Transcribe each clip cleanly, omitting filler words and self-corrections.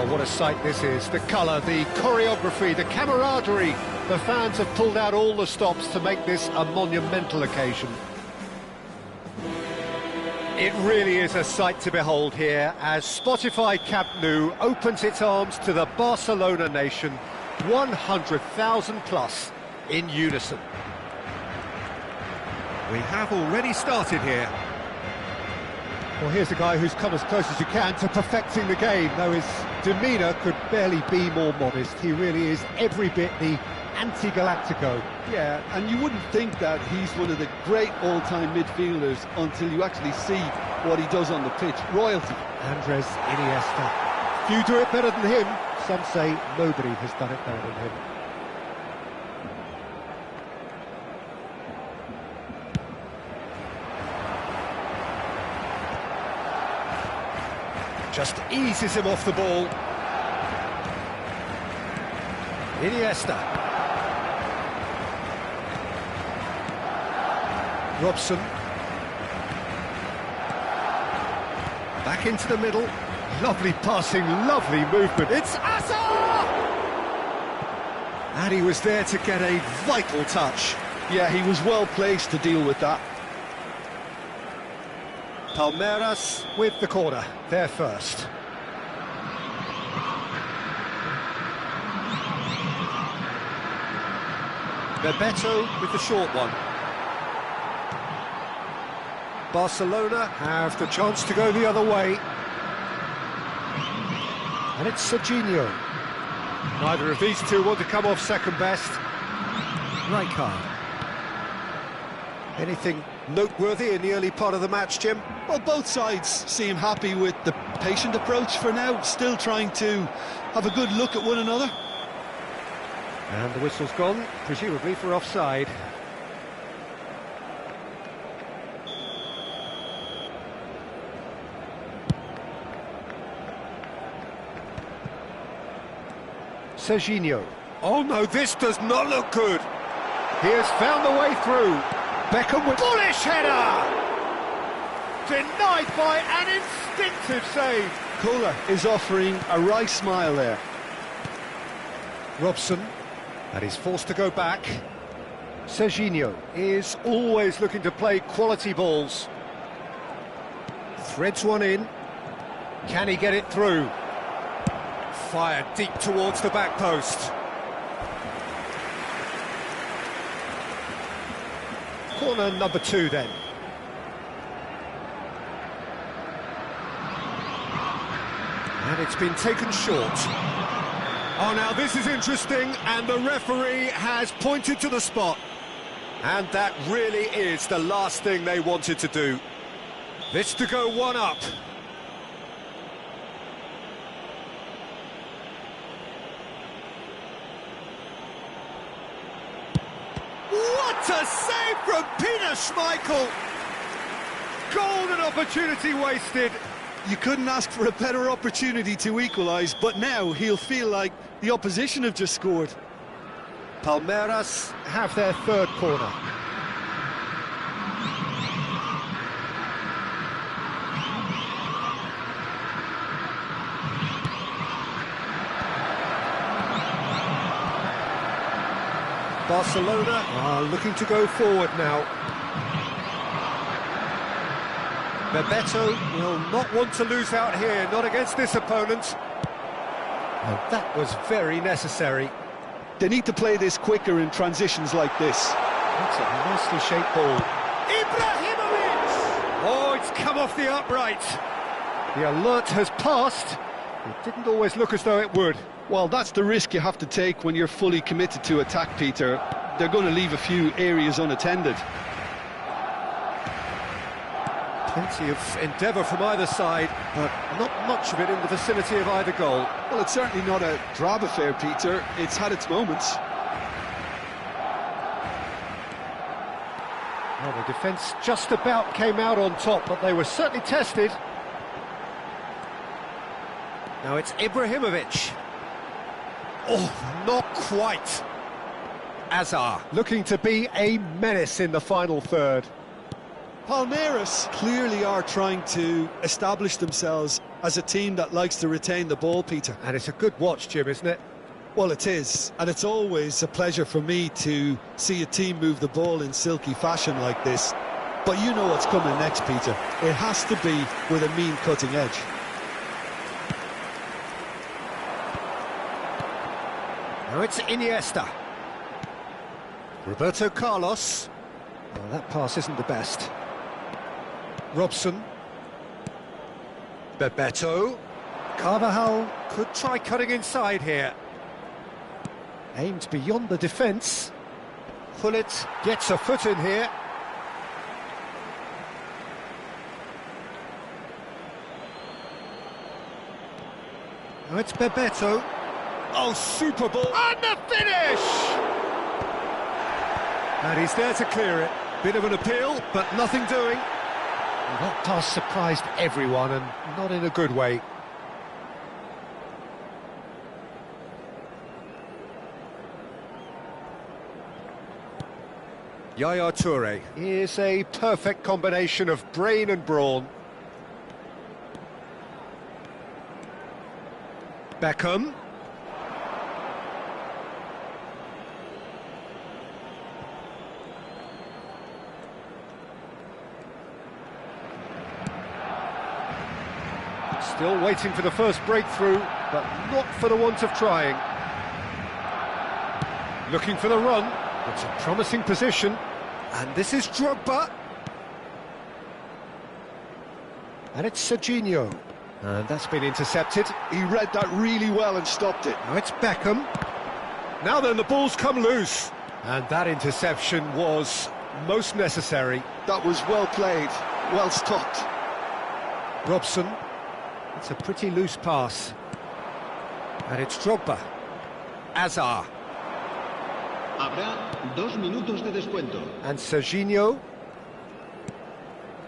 Oh, what a sight this is. The colour, the choreography, the camaraderie. The fans have pulled out all the stops to make this a monumental occasion. It really is a sight to behold here as Spotify Camp Nou opens its arms to the Barcelona nation, 100,000 plus in unison. We have already started here. Well, here's a guy who's come as close as you can to perfecting the game, though his demeanour could barely be more modest. He really is every bit the anti-Galactico. Yeah, and you wouldn't think that he's one of the great all-time midfielders until you actually see what he does on the pitch. Royalty. Andres Iniesta. Few do it better than him. Some say nobody has done it better than him. Just eases him off the ball. Iniesta. Robson. Back into the middle. Lovely passing, lovely movement. It's Hazard! And he was there to get a vital touch. Yeah, he was well placed to deal with that. Palmeiras with the corner, there first. Bebeto with the short one. Barcelona have the chance to go the other way. And it's Serginho. Neither of these two want to come off second best. Rijkaard. Anything noteworthy in the early part of the match, Jim? Well, both sides seem happy with the patient approach for now, still trying to have a good look at one another. And the whistle's gone, presumably for offside. Serginho. Oh no, this does not look good. He has found the way through. Beckham with bullish header! Denied by an instinctive save. Kohler is offering a wry smile there. Robson, and he's forced to go back. Serginho is always looking to play quality balls. Threads one in. Can he get it through? Fired deep towards the back post. Corner number 2 then. And it's been taken short. Oh, now this is interesting, and the referee has pointed to the spot. And that really is the last thing they wanted to do. This to go one up. What a save from Peter Schmeichel! Golden opportunity wasted. You couldn't ask for a better opportunity to equalise, but now he'll feel like the opposition have just scored. Palmeiras have their third corner. Barcelona are looking to go forward now. Bebeto will not want to lose out here, not against this opponent. And that was very necessary. They need to play this quicker in transitions like this. That's a nicely shaped ball. Ibrahimovic! Oh, it's come off the upright. The alert has passed. It didn't always look as though it would. Well, that's the risk you have to take when you're fully committed to attack, Peter. They're going to leave a few areas unattended. Plenty of endeavour from either side, but not much of it in the vicinity of either goal. Well, it's certainly not a drab affair, Peter. It's had its moments. Well, the defence just about came out on top, but they were certainly tested. Now it's Ibrahimovic. Oh, not quite. Hazard looking to be a menace in the final third. Palmeiras clearly are trying to establish themselves as a team that likes to retain the ball, Peter. And it's a good watch, Jim, isn't it? Well, it is, and it's always a pleasure for me to see a team move the ball in silky fashion like this. But you know what's coming next, Peter. It has to be with a mean cutting edge. Now it's Iniesta. Roberto Carlos. Well, that pass isn't the best. Robson. Bebeto. Carvajal could try cutting inside here. Aimed beyond the defence. Gullit gets a foot in here. Now it's Bebeto. Oh, super ball. And the finish! And he's there to clear it. Bit of an appeal, but nothing doing. And that pass surprised everyone, and not in a good way. Yaya Toure is a perfect combination of brain and brawn. Beckham. Still waiting for the first breakthrough, but not for the want of trying. Looking for the run. It's a promising position. And this is Drogba. And it's Serginho. And that's been intercepted. He read that really well and stopped it. Now it's Beckham. Now then, the ball's come loose. And that interception was most necessary. That was well played, well stopped. Robson. It's a pretty loose pass. And it's Drogba. Azar. Habrá 2 minutos de descuento. And Serginho.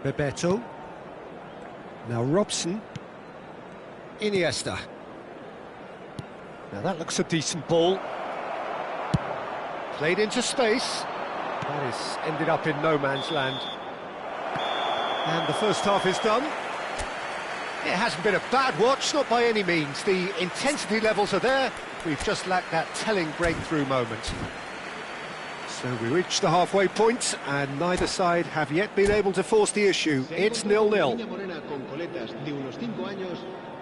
Bebeto. Now Robson. Iniesta. Now that looks a decent ball. Played into space. That is ended up in no man's land. And the first half is done. It hasn't been a bad watch, not by any means. The intensity levels are there. We've just lacked that telling breakthrough moment. So we reached the halfway point, and neither side have yet been able to force the issue. It's 0-0.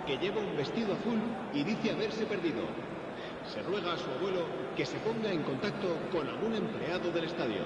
Que lleva un vestido azul y dice haberse perdido. Se ruega a su abuelo que se ponga en contacto con algún empleado del estadio.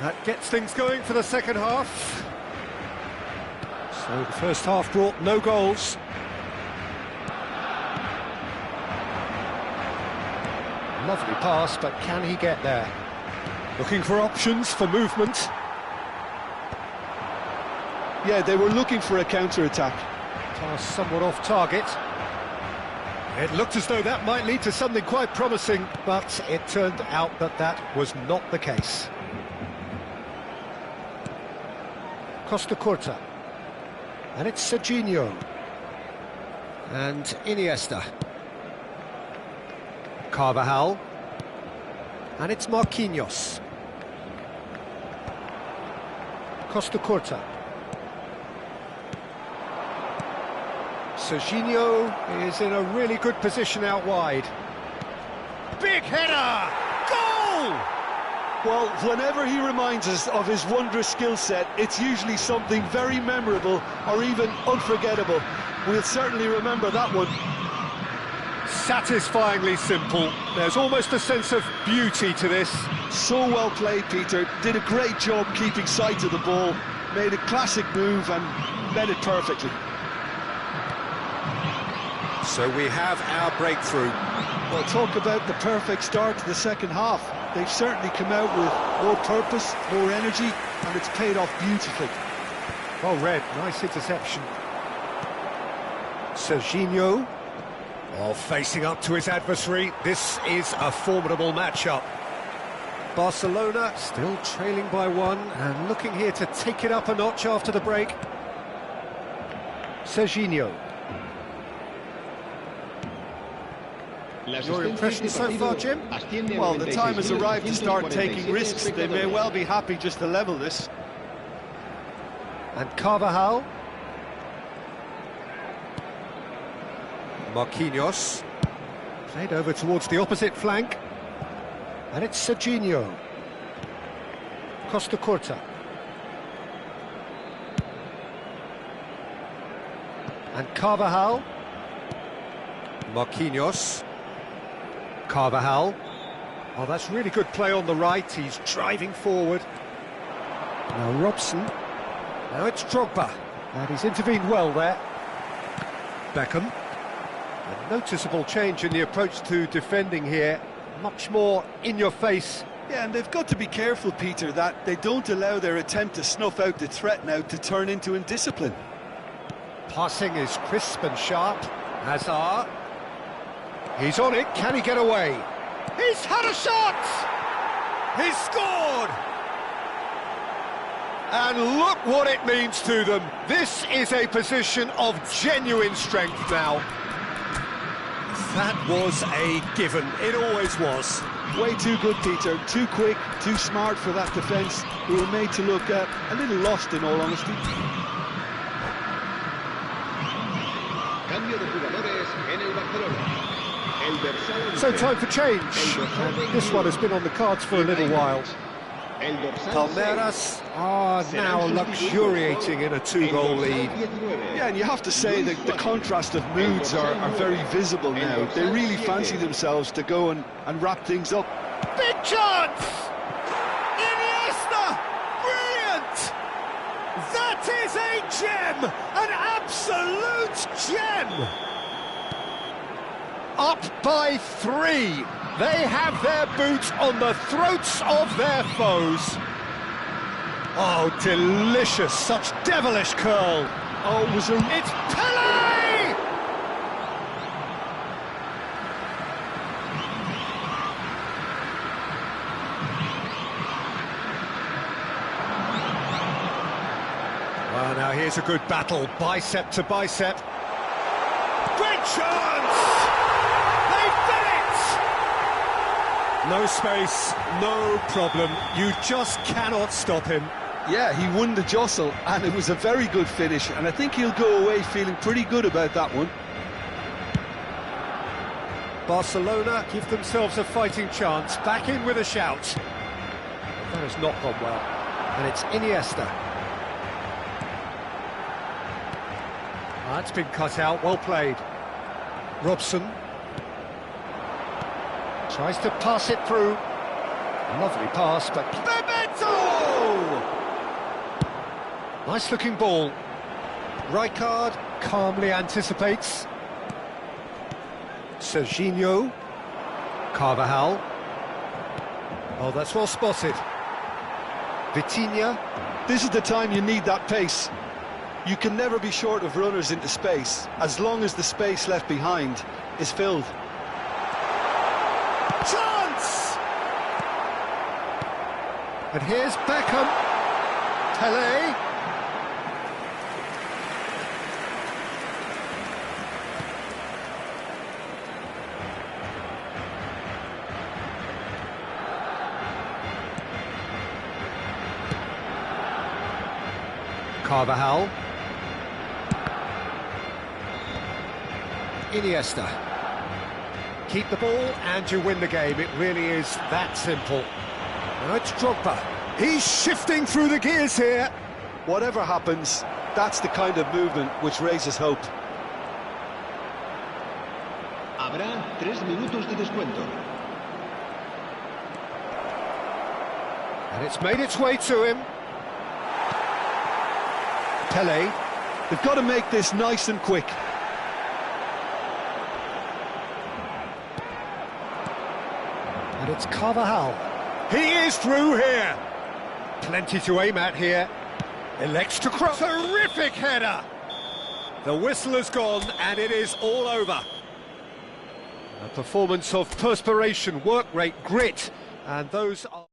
That gets things going for the second half. So the first half brought no goals. Lovely pass, but can he get there? Looking for options for movement. Yeah, they were looking for a counter-attack. Pass somewhat off target. It looked as though that might lead to something quite promising, but it turned out that that was not the case. Costa Curta. And it's Serginho. And Iniesta. Carvajal. And it's Marquinhos. Costa Curta. Serginho is in a really good position out wide. Big header! Goal! Well, whenever he reminds us of his wondrous skill set, it's usually something very memorable or even unforgettable. We'll certainly remember that one. Satisfyingly simple. There's almost a sense of beauty to this. So well played, Peter. Did a great job keeping sight of the ball. Made a classic move and led it perfectly. So we have our breakthrough. Well, talk about the perfect start to the second half. They've certainly come out with more purpose, more energy, and it's paid off beautifully. Well read, nice interception. Serginho, facing up to his adversary. This is a formidable matchup. Barcelona still trailing by one and looking here to take it up a notch after the break. Serginho. Your impression so far, Jim? Well, the time has arrived to start taking risks. They may well be happy just to level this. And Carvajal. Marquinhos. Played over towards the opposite flank. And it's Serginho. Costa Curta. And Carvajal. Marquinhos. Carvajal. Oh, that's really good play on the right. He's driving forward. Now Robson. Now it's Drogba. And he's intervened well there. Beckham. A noticeable change in the approach to defending here. Much more in your face. Yeah, and they've got to be careful, Peter, that they don't allow their attempt to snuff out the threat now to turn into indiscipline. Passing is crisp and sharp. Hazard. He's on it. Can he get away? He's had a shot! He's scored! And look what it means to them. This is a position of genuine strength now. That was a given. It always was. Way too good, Peter. Too quick, too smart for that defence. We were made to look a little lost, in all honesty. Cambio de jugadores en el Barcelona. So time for change. And this one has been on the cards for a little while. Palmeiras are now luxuriating in a 2-goal lead. Yeah, and you have to say that the contrast of moods are very visible now. They really fancy themselves to go and wrap things up. Big chance! Iniesta! Brilliant! That is a gem! An absolute gem! Up by 3. They have their boots on the throats of their foes. Oh, delicious. Such devilish curl. Oh, it was a... It's Pele! Well, now here's a good battle. Bicep to bicep. Great chance! No space, no problem. You just cannot stop him. Yeah, he won the jostle, and it was a very good finish, and I think he'll go away feeling pretty good about that one. Barcelona give themselves a fighting chance. Back in with a shout. That has not gone well. And it's Iniesta. That's been cut out, well played. Robson. Tries to pass it through. Lovely pass, but... Bebeto! Nice-looking ball. Rijkaard calmly anticipates. Serginho. Carvajal. Oh, that's well spotted. Vitinha. This is the time you need that pace. You can never be short of runners into space, as long as the space left behind is filled. Chance! And here's Beckham. Pele. Carvajal. Iniesta. Keep the ball and you win the game. It really is that simple. Now it's Drogba. He's shifting through the gears here. Whatever happens, that's the kind of movement which raises hope. Habrá 3 minutos de descuento. And it's made its way to him. Pele. They've got to make this nice and quick. it's Carvajal. He is through here. Plenty to aim at here. Elects to cross. Terrific header. The whistle has gone and it is all over. A performance of perspiration, work rate, grit, and those are...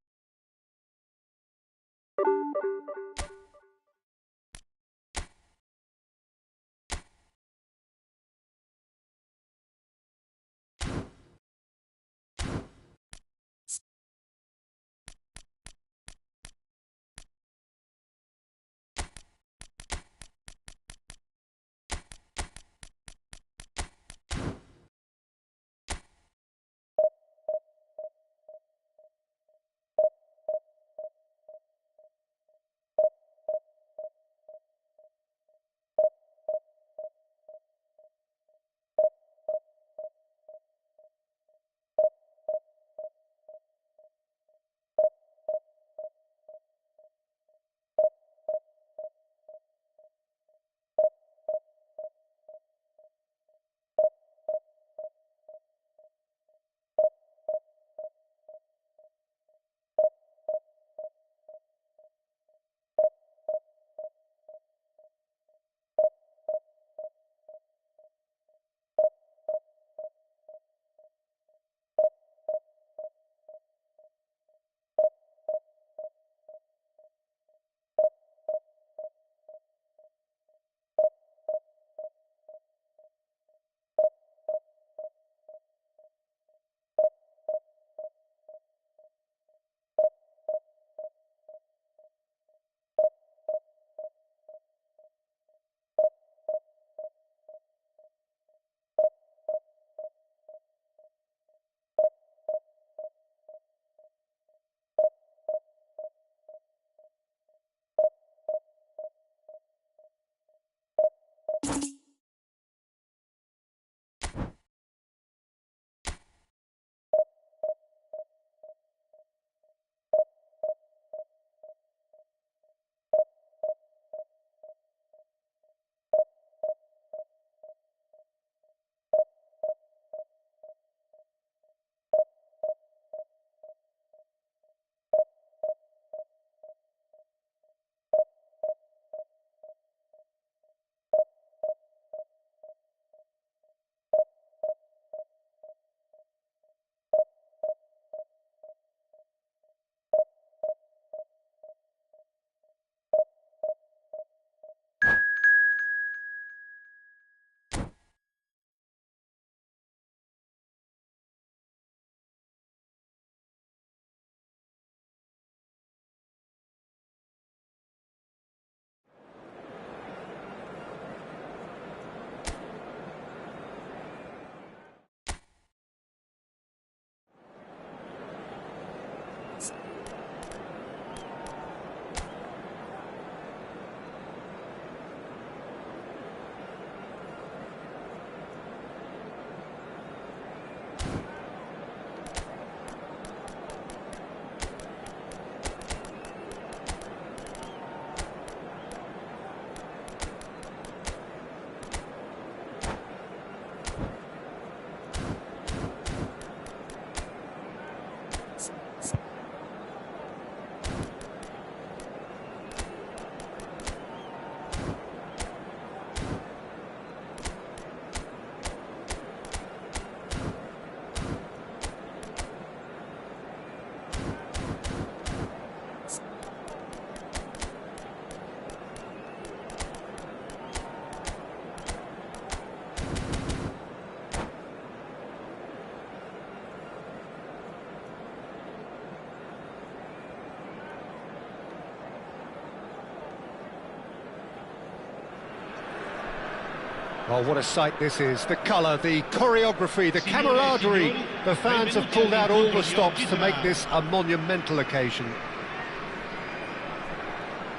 Oh, what a sight this is. The colour, the choreography, the camaraderie. The fans have pulled out all the stops to make this a monumental occasion.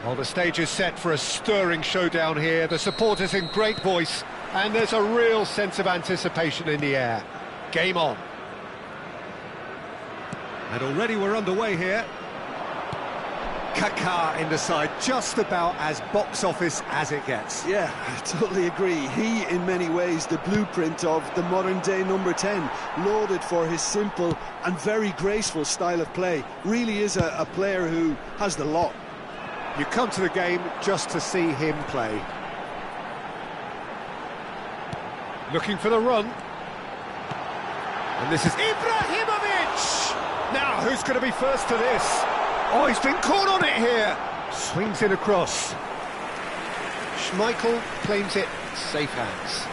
Well, the stage is set for a stirring showdown here. The supporters in great voice, and there's a real sense of anticipation in the air. Game on. And already we're underway here. Kaká in the side, just about as box office as it gets. Yeah, I totally agree. He, in many ways, the blueprint of the modern-day number 10, lauded for his simple and very graceful style of play. Really is a player who has the lot. You come to the game just to see him play. Looking for the run. And this is Ibrahimovic! Now, who's going to be first to this? Oh, he's been caught on it here. Swings it across. Schmeichel claims it, safe hands.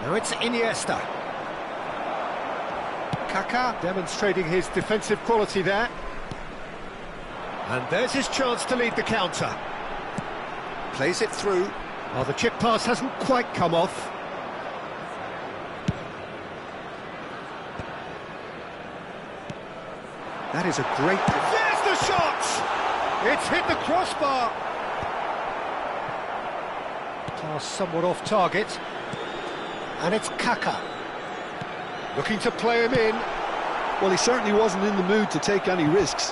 Now it's Iniesta. Kaká demonstrating his defensive quality there. And there's his chance to lead the counter. Plays it through. Oh, the chip pass hasn't quite come off. That is a great... There's the shot! It's hit the crossbar. Pass somewhat off target. And it's Kaká. Looking to play him in. Well, he certainly wasn't in the mood to take any risks.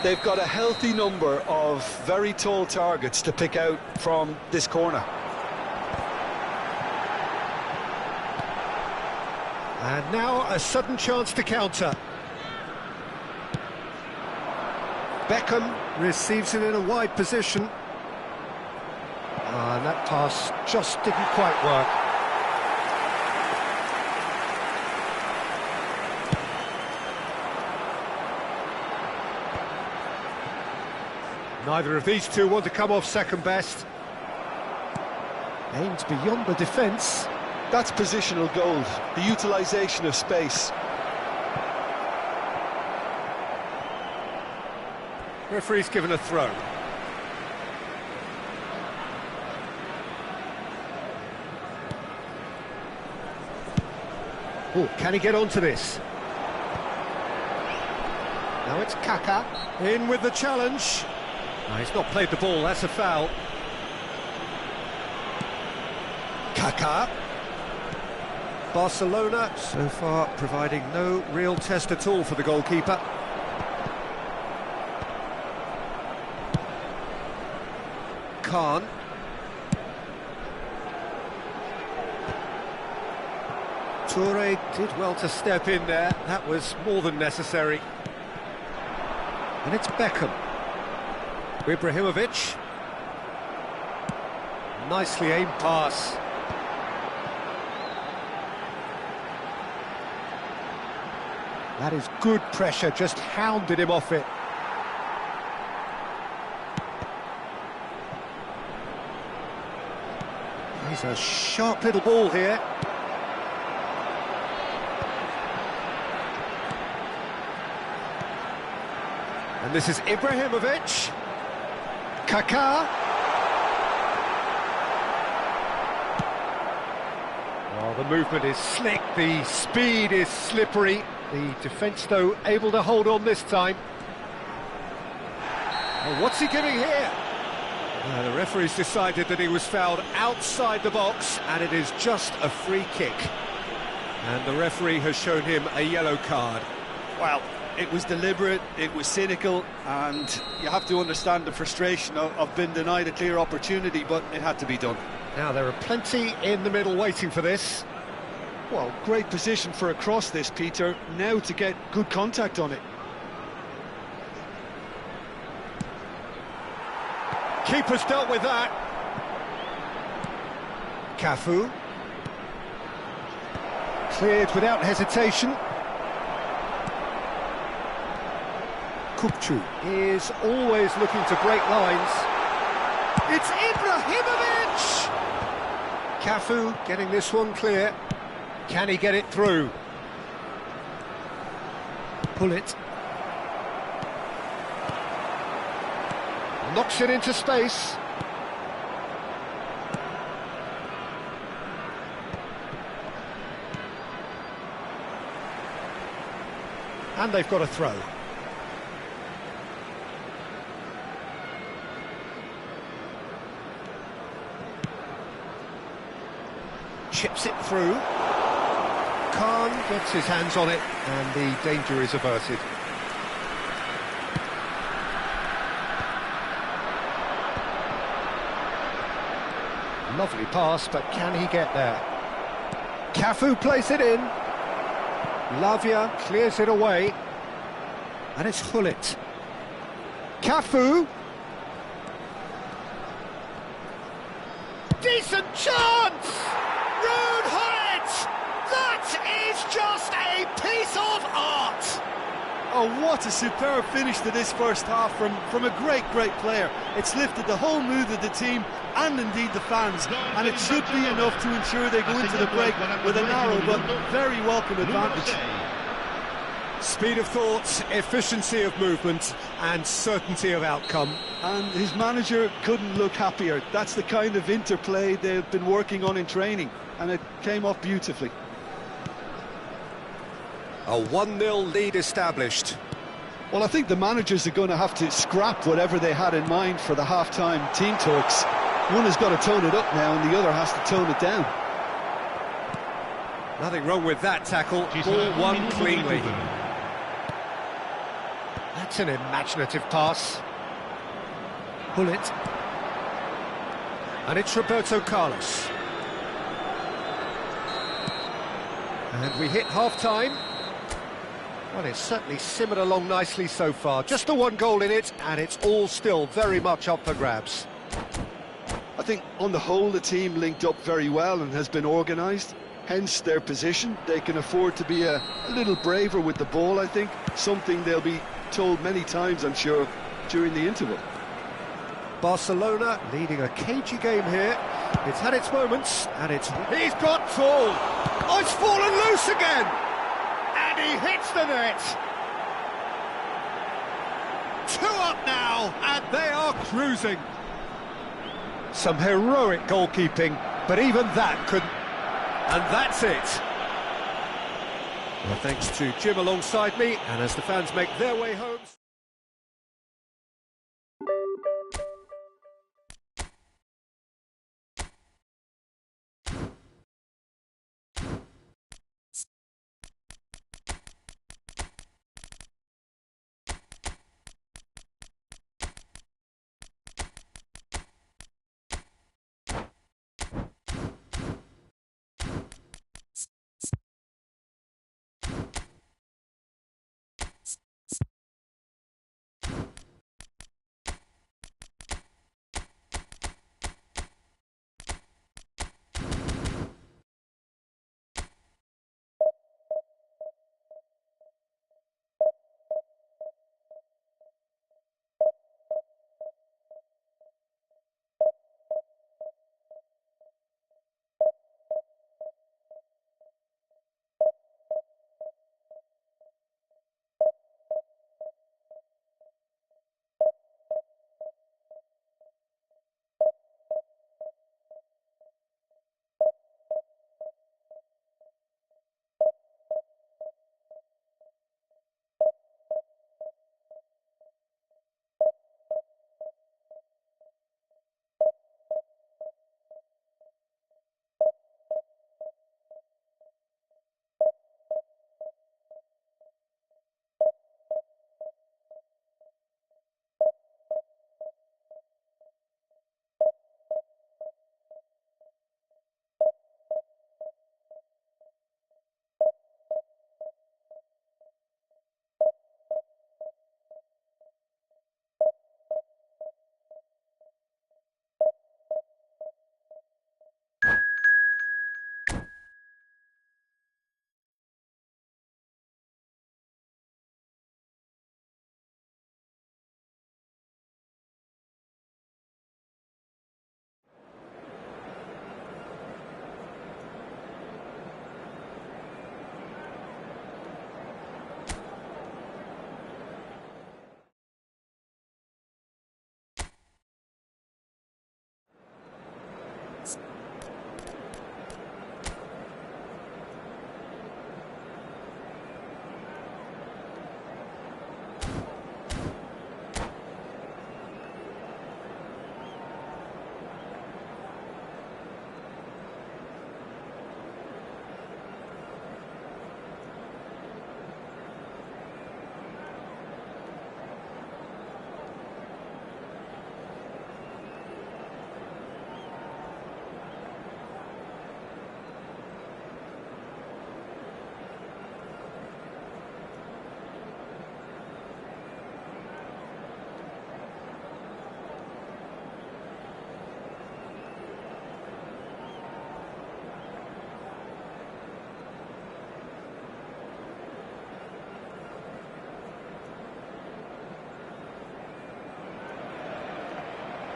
They've got a healthy number of very tall targets to pick out from this corner. And now a sudden chance to counter. Beckham receives it in a wide position. And that pass just didn't quite work. Neither of these two want to come off second best. Aims beyond the defence. That's positional gold, the utilisation of space. Referee's given a throw. Oh, can he get onto this? Now it's Kaká in with the challenge. No, he's not played the ball, that's a foul. Kaká. Barcelona so far providing no real test at all for the goalkeeper. Khan. Toure did well to step in there, that was more than necessary. And it's Beckham. Ibrahimovic. Nicely aimed pass. That is good pressure, just hounded him off it. He's a sharp little ball here. And this is Ibrahimovic. Kaká. Oh, the movement is slick, the speed is slippery. The defence, though, able to hold on this time. Oh, what's he giving here? The referee's decided that he was fouled outside the box, and it is just a free kick. And the referee has shown him a yellow card. Well, it was deliberate, it was cynical, and you have to understand the frustration of being denied a clear opportunity, but it had to be done. Now, there are plenty in the middle waiting for this. Well, great position for a cross this, Peter. Now to get good contact on it. Keeper's dealt with that. Cafu. Cleared without hesitation. Kupchu is always looking to break lines. It's Ibrahimovic! Cafu getting this one clear. Can he get it through? Pull it. Knocks it into space. And they've got a throw. Chips it through. Khan gets his hands on it, and the danger is averted. Lovely pass, but can he get there? Cafu plays it in. Lavia clears it away. And it's Hullet. Cafu. Decent chance! Ruud Hullet! That is just a piece of art! Oh, what a superb finish to this first half from a great player. It's lifted the whole mood of the team and indeed the fans, and it should be enough to ensure they go into the break with a narrow but very welcome advantage. Speed of thought, efficiency of movement and certainty of outcome. And his manager couldn't look happier. That's the kind of interplay they've been working on in training, and it came off beautifully. A 1-0 lead established. Well, I think the managers are going to have to scrap whatever they had in mind for the half-time team talks. One has got to tone it up now and the other has to tone it down. Nothing wrong with that tackle. Ball won cleanly. That's an imaginative pass. Hullet. And it's Roberto Carlos. And we hit half-time. Well, it's certainly simmered along nicely so far. Just the one goal in it, and it's all still very much up for grabs. I think, on the whole, the team linked up very well and has been organised. Hence their position. They can afford to be a little braver with the ball, I think. Something they'll be told many times, I'm sure, during the interval. Barcelona leading a cagey game here. It's had its moments, and he's got full. Oh, it's fallen loose again! And he hits the net. 2 up now, and they are cruising. Some heroic goalkeeping, but even that couldn't. And that's it. Well, thanks to Jim alongside me, and as the fans make their way home.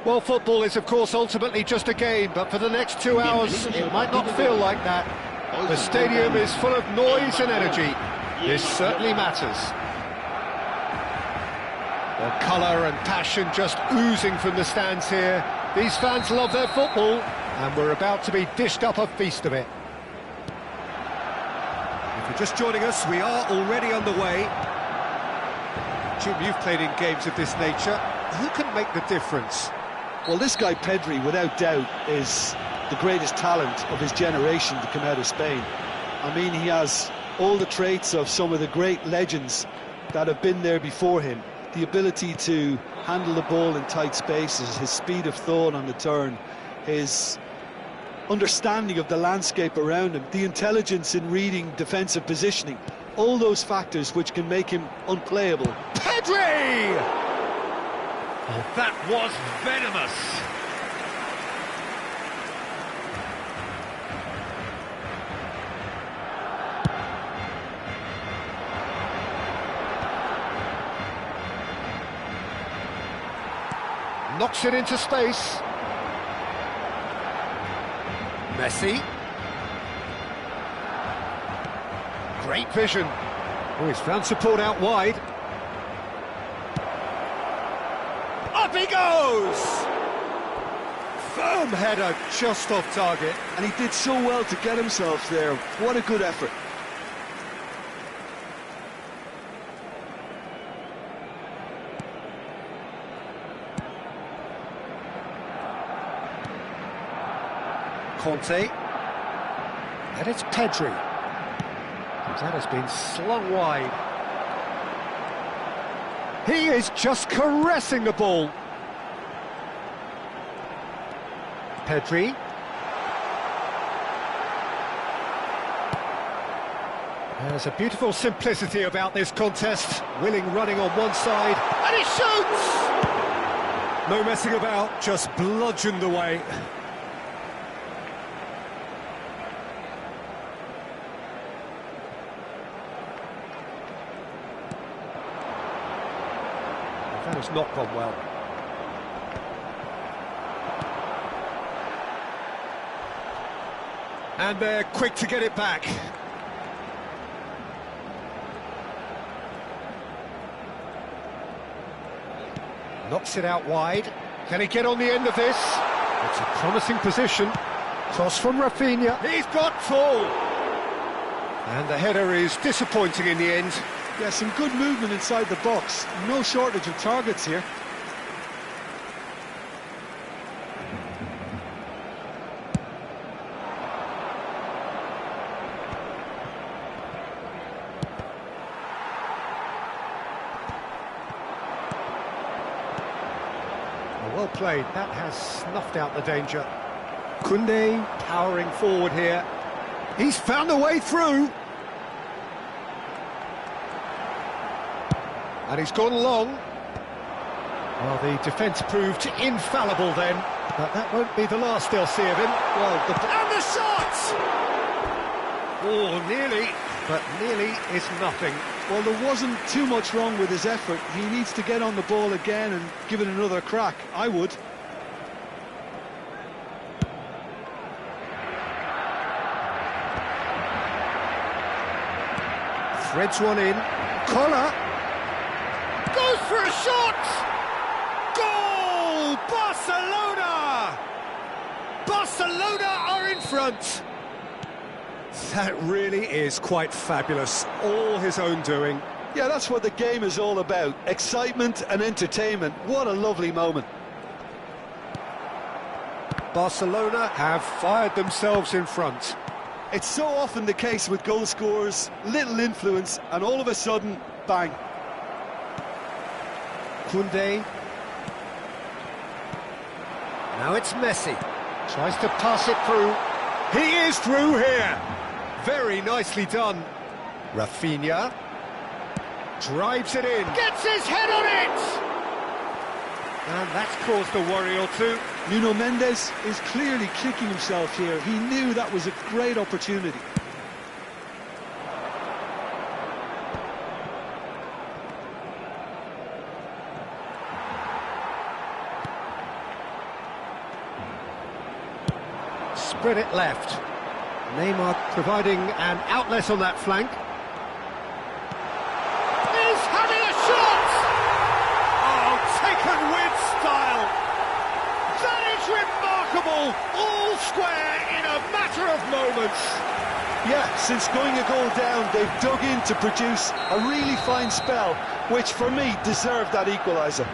Well, football is, of course, ultimately just a game, but for the next 2 hours, it might not feel like that. The stadium is full of noise and energy. This certainly matters. The colour and passion just oozing from the stands here. These fans love their football, and we're about to be dished up a feast of it. If you're just joining us, we are already underway. Jim, you've played in games of this nature. Who can make the difference? Well, this guy Pedri, without doubt, is the greatest talent of his generation to come out of Spain. I mean, he has all the traits of some of the great legends that have been there before him. The ability to handle the ball in tight spaces, his speed of thought on the turn, his understanding of the landscape around him, the intelligence in reading defensive positioning, all those factors which can make him unplayable. Pedri! Oh, that was venomous. Knocks it into space. Messi. Great vision. Oh, he's found support out wide. Up he goes! Firm header, just off target. And he did so well to get himself there. What a good effort. Conte. And it's Pedri. That has been slung wide. He is just caressing the ball. Pedri. There's a beautiful simplicity about this contest. Willing running on one side, and he shoots! No messing about, just bludgeoned away. That has not gone well. And they're quick to get it back. Knocks it out wide. Can he get on the end of this? It's a promising position. Cross from Rafinha. He's got full. And the header is disappointing in the end. Yeah, some good movement inside the box. No shortage of targets here. Well played. That has snuffed out the danger. Koundé powering forward here. He's found a way through. And he's gone long. Well, the defence proved infallible then, but that won't be the last they'll see of him. Well, and the shot! Oh, nearly, but nearly is nothing. Well, there wasn't too much wrong with his effort. He needs to get on the ball again and give it another crack. I would. Threads one in. Collar. Goes for a shot! Goal! Barcelona! Barcelona are in front. That really is quite fabulous. All his own doing. Yeah, that's what the game is all about. Excitement and entertainment. What a lovely moment. Barcelona have fired themselves in front. It's so often the case with goal scorers. Little influence, and all of a sudden, bang. Koundé. Now it's Messi. Tries to pass it through. He is through here. Very nicely done. Rafinha. Drives it in. Gets his head on it! And that's caused a worry or two. Nuno Mendes is clearly kicking himself here. He knew that was a great opportunity. spread it left. Neymar providing an outlet on that flank. He's having a shot! Oh, taken with style. That is remarkable. All square in a matter of moments. Yeah, since going a goal down, they've dug in to produce a really fine spell, which for me deserved that equaliser.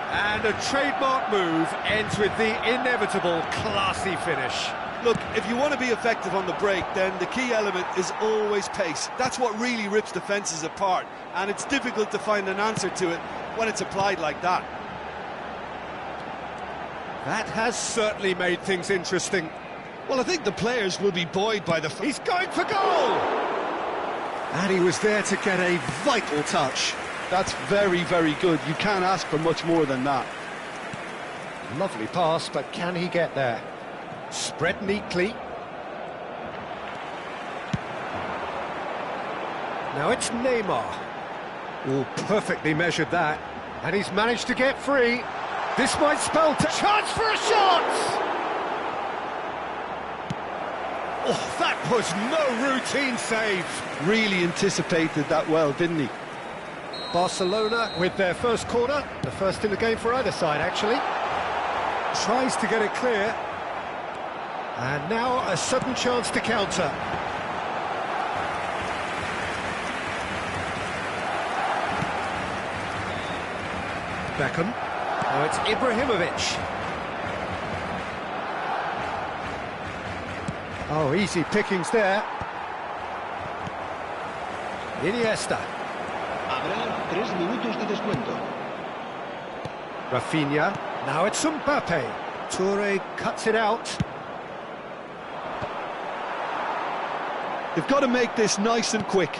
And a trademark move ends with the inevitable classy finish. Look, if you want to be effective on the break, then the key element is always pace. That's what really rips defences apart, and it's difficult to find an answer to it when it's applied like that. That has certainly made things interesting. Well, I think the players will be buoyed by the... He's going for goal! And he was there to get a vital touch. That's very, very good. You can't ask for much more than that. Lovely pass, but can he get there? Spread neatly. Now it's Neymar. Oh, perfectly measured that. And he's managed to get free. This might spell chance for a shot! Oh, that was no routine save. Really anticipated that well, didn't he? Barcelona with their first corner, the first in the game for either side, actually. Tries to get it clear. And now a sudden chance to counter. Beckham. Now it's Ibrahimovic. Oh, easy pickings there. Iniesta. Habrá 3 minutos de descuento. Rafinha. Now it's Mbappe. Toure cuts it out. They've got to make this nice and quick.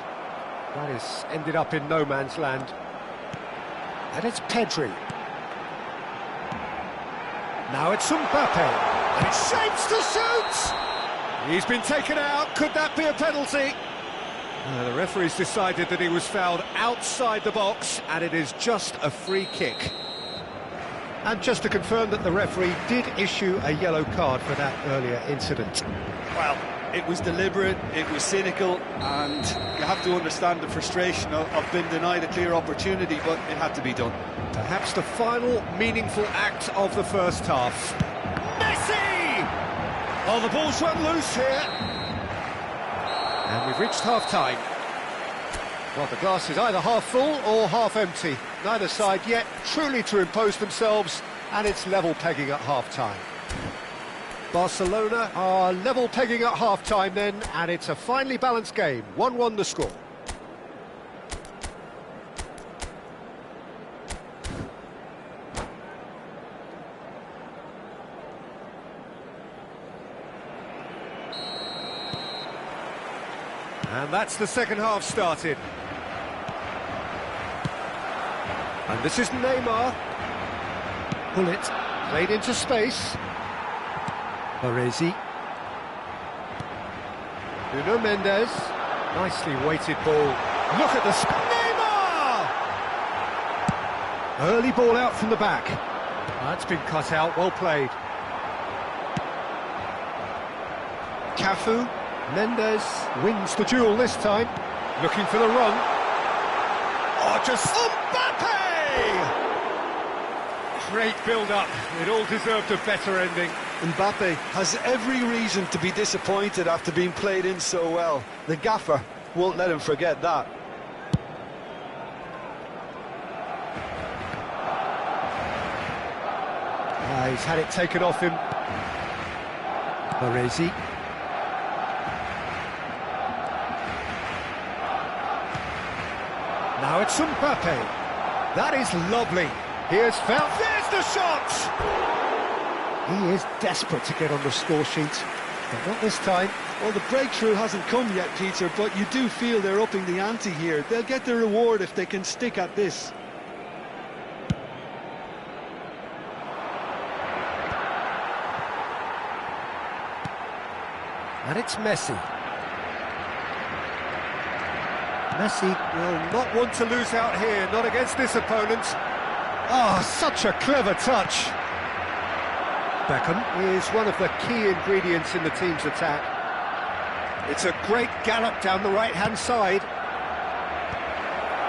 That has ended up in no man's land. And it's Pedri. Now it's Mbappe. And it shapes to shoot! He's been taken out. Could that be a penalty? The referee's decided that he was fouled outside the box, and it is just a free kick. And just to confirm that the referee did issue a yellow card for that earlier incident. Well, it was deliberate, it was cynical, and you have to understand the frustration of being denied a clear opportunity, but it had to be done. Perhaps the final meaningful act of the first half. Messi! Oh, the ball's run loose here. And we've reached half-time. Well, the glass is either half full or half empty. Neither side yet truly to impose themselves, and it's level pegging at half-time. Barcelona are level pegging at half-time then, and it's a finely balanced game. 1-1 the score. And that's the second half started. And this is Neymar. Pull it, played into space. Baresi. Nuno Mendes. Nicely weighted ball. Look at the... Neymar! Early ball out from the back. That's been cut out, well played. Cafu. Mendes wins the duel this time, looking for the run. Oh, just Mbappe! Great build-up. It all deserved a better ending. Mbappe has every reason to be disappointed after being played in so well. The gaffer won't let him forget that. He's had it taken off him. Baresi. Now it's Mbappe. That is lovely. Here's found. There's the shot! He is desperate to get on the score sheet, but not this time. Well, the breakthrough hasn't come yet, Peter, but you do feel they're upping the ante here. They'll get the reward if they can stick at this. And it's Messi. Messi will not want to lose out here, not against this opponent. Oh, such a clever touch. Beckham is one of the key ingredients in the team's attack. It's a great gallop down the right-hand side.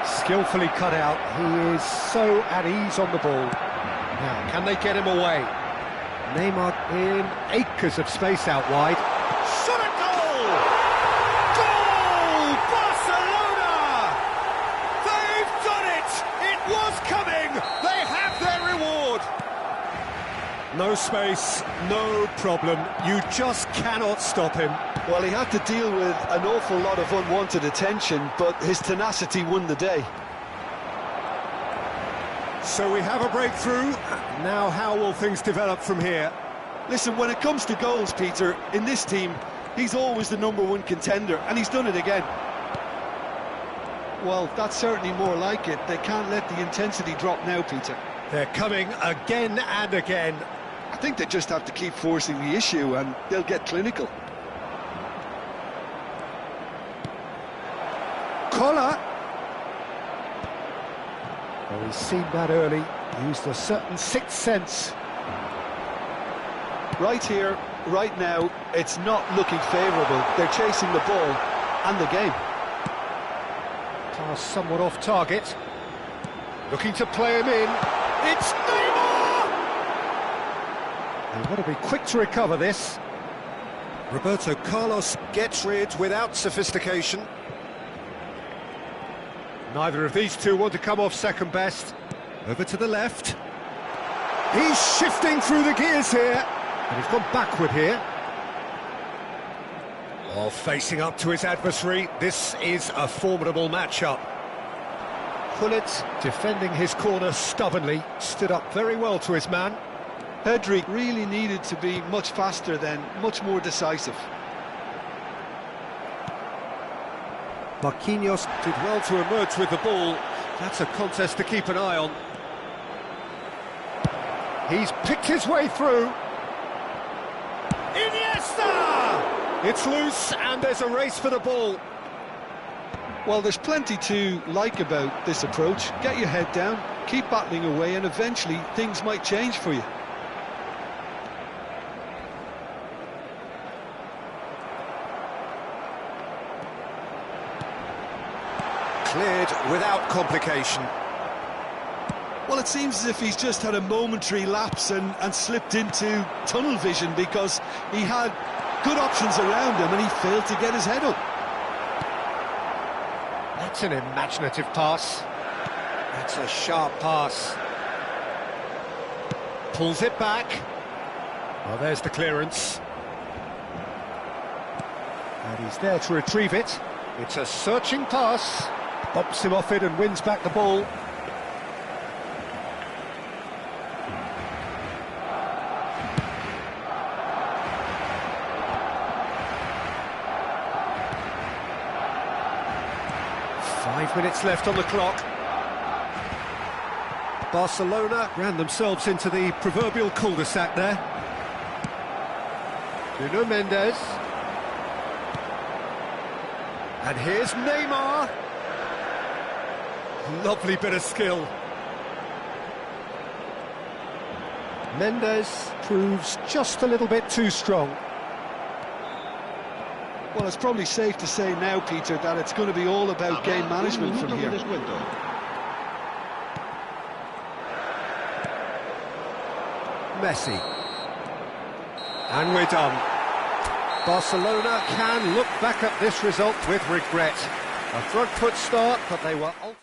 Skillfully cut out. He is so at ease on the ball. Now, can they get him away? Neymar in acres of space out wide. Shot a goal! Goal! Barcelona! They've done it! It was coming! They have their reward! No space, no problem. You just cannot stop him. Well, he had to deal with an awful lot of unwanted attention, but his tenacity won the day. So we have a breakthrough. Now how will things develop from here? Listen, when it comes to goals, Peter, in this team, he's always the #1 contender, and he's done it again. Well, that's certainly more like it. They can't let the intensity drop now, Peter. They're coming again and again. I think they just have to keep forcing the issue, and they'll get clinical. Collar. Well, he's seen that early, used a certain sixth sense. Right here, right now, it's not looking favourable. They're chasing the ball and the game. Pass somewhat off target. Looking to play him in. It's Neymar! They want to be quick to recover this. Roberto Carlos gets rid without sophistication. Neither of these two want to come off second best. Over to the left. He's shifting through the gears here. And he's gone backward here. While facing up to his adversary, this is a formidable matchup. Pullet, defending his corner stubbornly, stood up very well to his man. Pedri really needed to be much faster then, much more decisive. Marquinhos did well to emerge with the ball. That's a contest to keep an eye on. He's picked his way through. Iniesta! It's loose and there's a race for the ball. Well, there's plenty to like about this approach. Get your head down, keep battling away, and eventually things might change for you. Cleared without complication. Well, it seems as if he's just had a momentary lapse and slipped into tunnel vision, because he had good options around him and he failed to get his head up. That's an imaginative pass. That's a sharp pass. Pulls it back. Well, there's the clearance. And he's there to retrieve it. It's a searching pass. Bops him off it and wins back the ball. Five minutes left on the clock. Barcelona ran themselves into the proverbial cul-de-sac there. Nuno Mendes. And here's Neymar. Lovely bit of skill. Mendes proves just a little bit too strong. Well, it's probably safe to say now, Peter, that it's going to be all about game management from here. Messi. And we're done. Barcelona can look back at this result with regret. A front foot start, but they were ultimately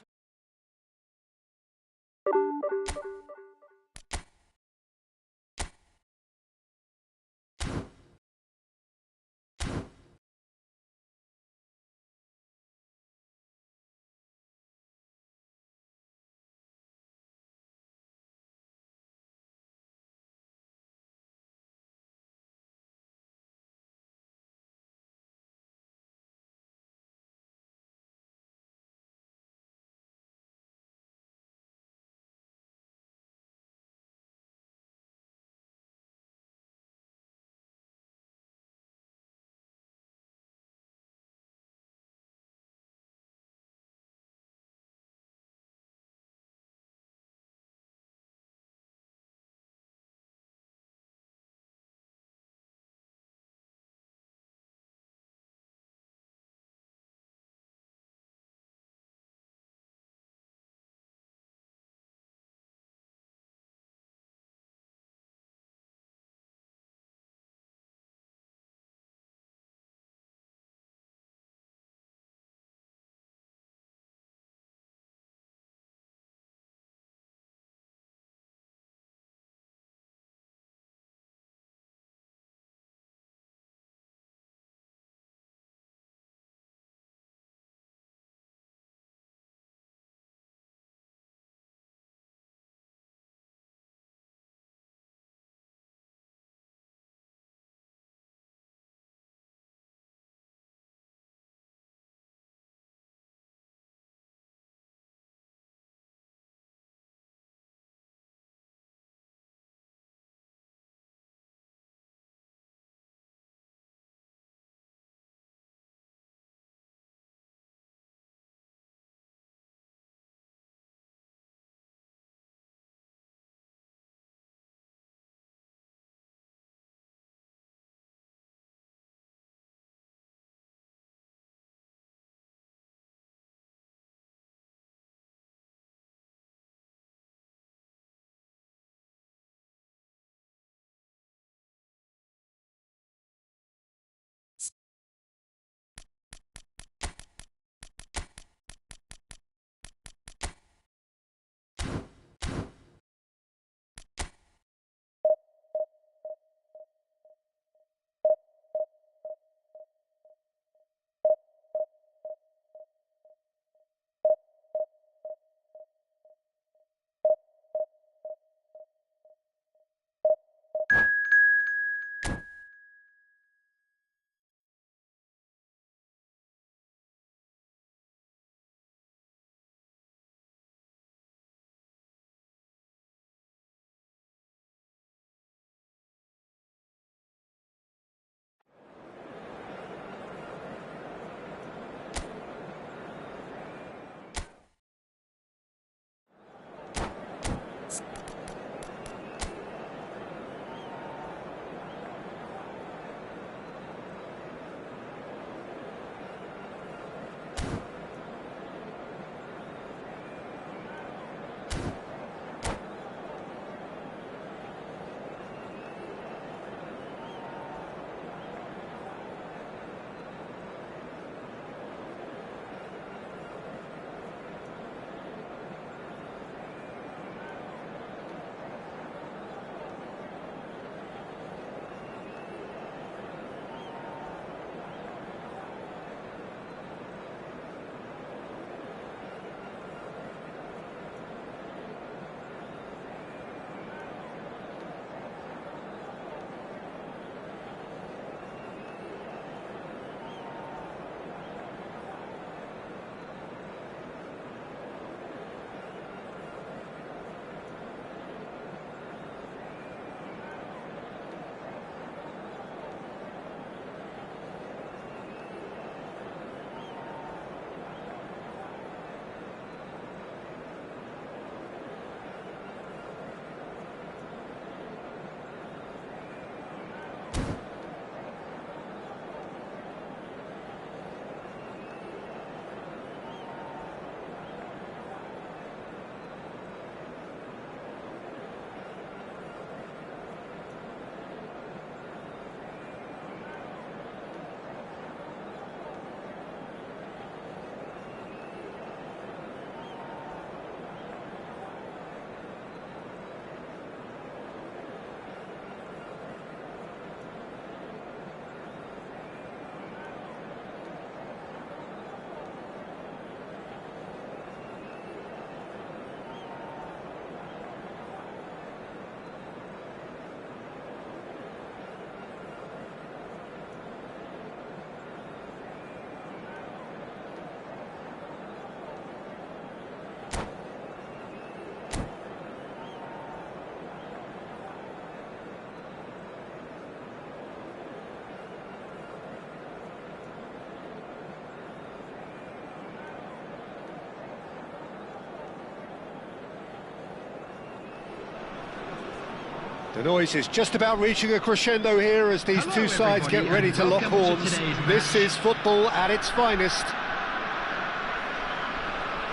The noise is just about reaching a crescendo here as these two sides get ready to lock horns. This is football at its finest.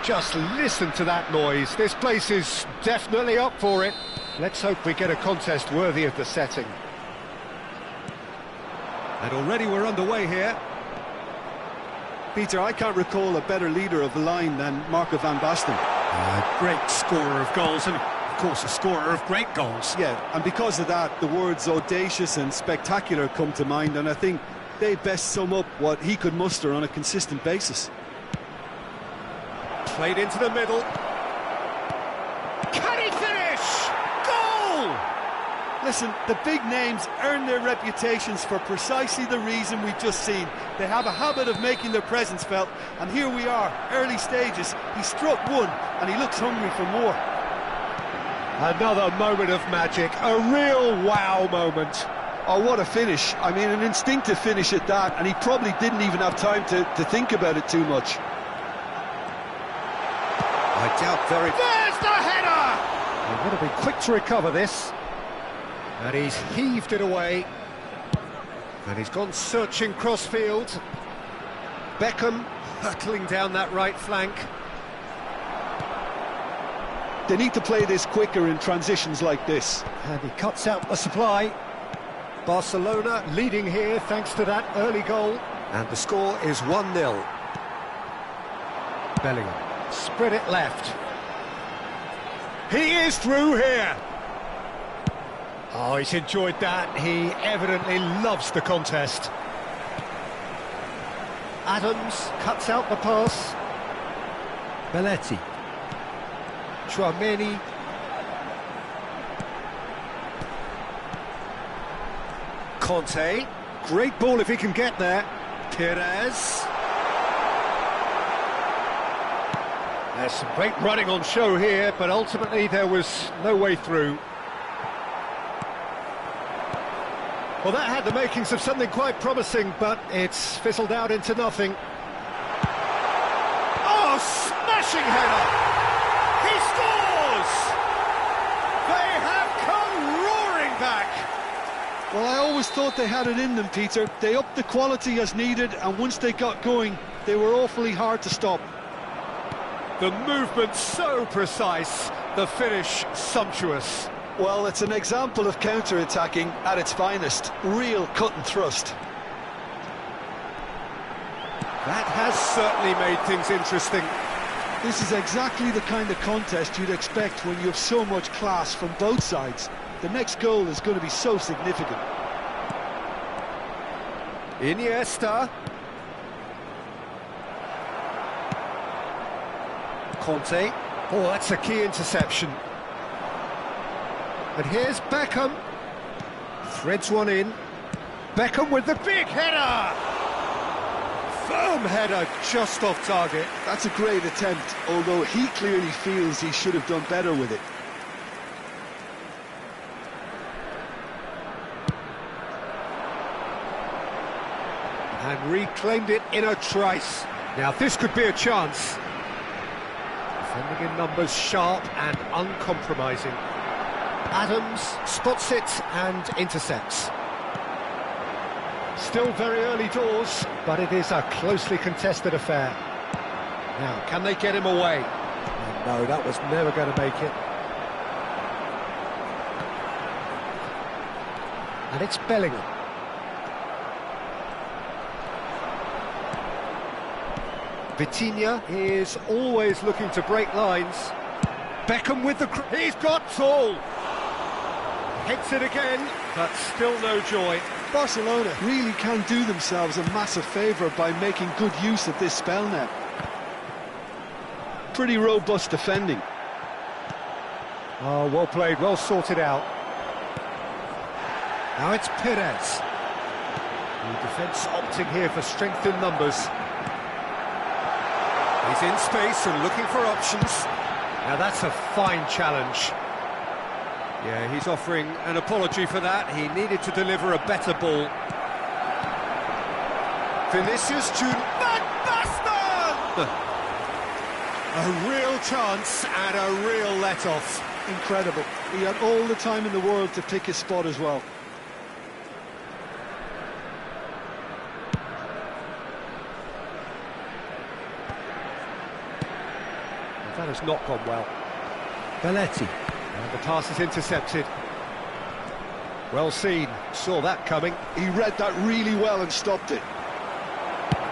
Just listen to that noise. This place is definitely up for it. Let's hope we get a contest worthy of the setting. And already we're underway here. Peter, I can't recall a better leader of the line than Marco van Basten. A great scorer of goals and, of course, a scorer of great goals. Yeah, and because of that, the words audacious and spectacular come to mind, and I think they best sum up what he could muster on a consistent basis. Played into the middle. Can he finish? Goal! Listen, the big names earn their reputations for precisely the reason we've just seen. They have a habit of making their presence felt, and here we are, early stages. He struck one, and he looks hungry for more. Another moment of magic, a real wow moment. Oh, what a finish. I mean, an instinctive finish at that, and he probably didn't even have time to think about it too much. I doubt very... There's the header! He's going to be quick to recover this. And he's heaved it away. And he's gone searching crossfield. Beckham hurtling down that right flank. They need to play this quicker in transitions like this. And he cuts out the supply. Barcelona leading here thanks to that early goal. And the score is 1-0. Bellingham. Spread it left. He is through here. Oh, he's enjoyed that. He evidently loves the contest. Adams cuts out the pass. Belletti. Chouameni. Conte. Great ball if he can get there. Pires. There's some great running on show here, but ultimately there was no way through. Well, that had the makings of something quite promising, but it's fizzled out into nothing. Oh, smashing header! He scores! They have come roaring back! Well, I always thought they had it in them, Peter. They upped the quality as needed, and once they got going, they were awfully hard to stop. The movement so precise, the finish sumptuous. Well, it's an example of counter-attacking at its finest. Real cut and thrust. That has certainly made things interesting. This is exactly the kind of contest you'd expect when you have so much class from both sides. The next goal is going to be so significant. Iniesta. Conte. Oh, that's a key interception. And here's Beckham. Threads one in. Beckham with the big header! Firm header, just off target. That's a great attempt, although he clearly feels he should have done better with it. And reclaimed it in a trice. Now this could be a chance. Defending in numbers, sharp and uncompromising. Adams spots it and intercepts. Still very early doors, but it is a closely contested affair. Now, can they get him away? No, that was never going to make it. And it's Bellingham. Vitinha is always looking to break lines. Beckham with the... He's got tall! Hits it again, but still no joy. Barcelona really can do themselves a massive favour by making good use of this spell now. Pretty robust defending. Oh, well played, well sorted out. Now it's Pires. The defence opting here for strength in numbers. He's in space and looking for options. Now that's a fine challenge. Yeah, he's offering an apology for that. He needed to deliver a better ball. Vinicius to Van Basten! A real chance and a real let-off. Incredible. He had all the time in the world to pick his spot as well. That has not gone well. Belletti. And the pass is intercepted. Well seen. Saw that coming. He read that really well and stopped it.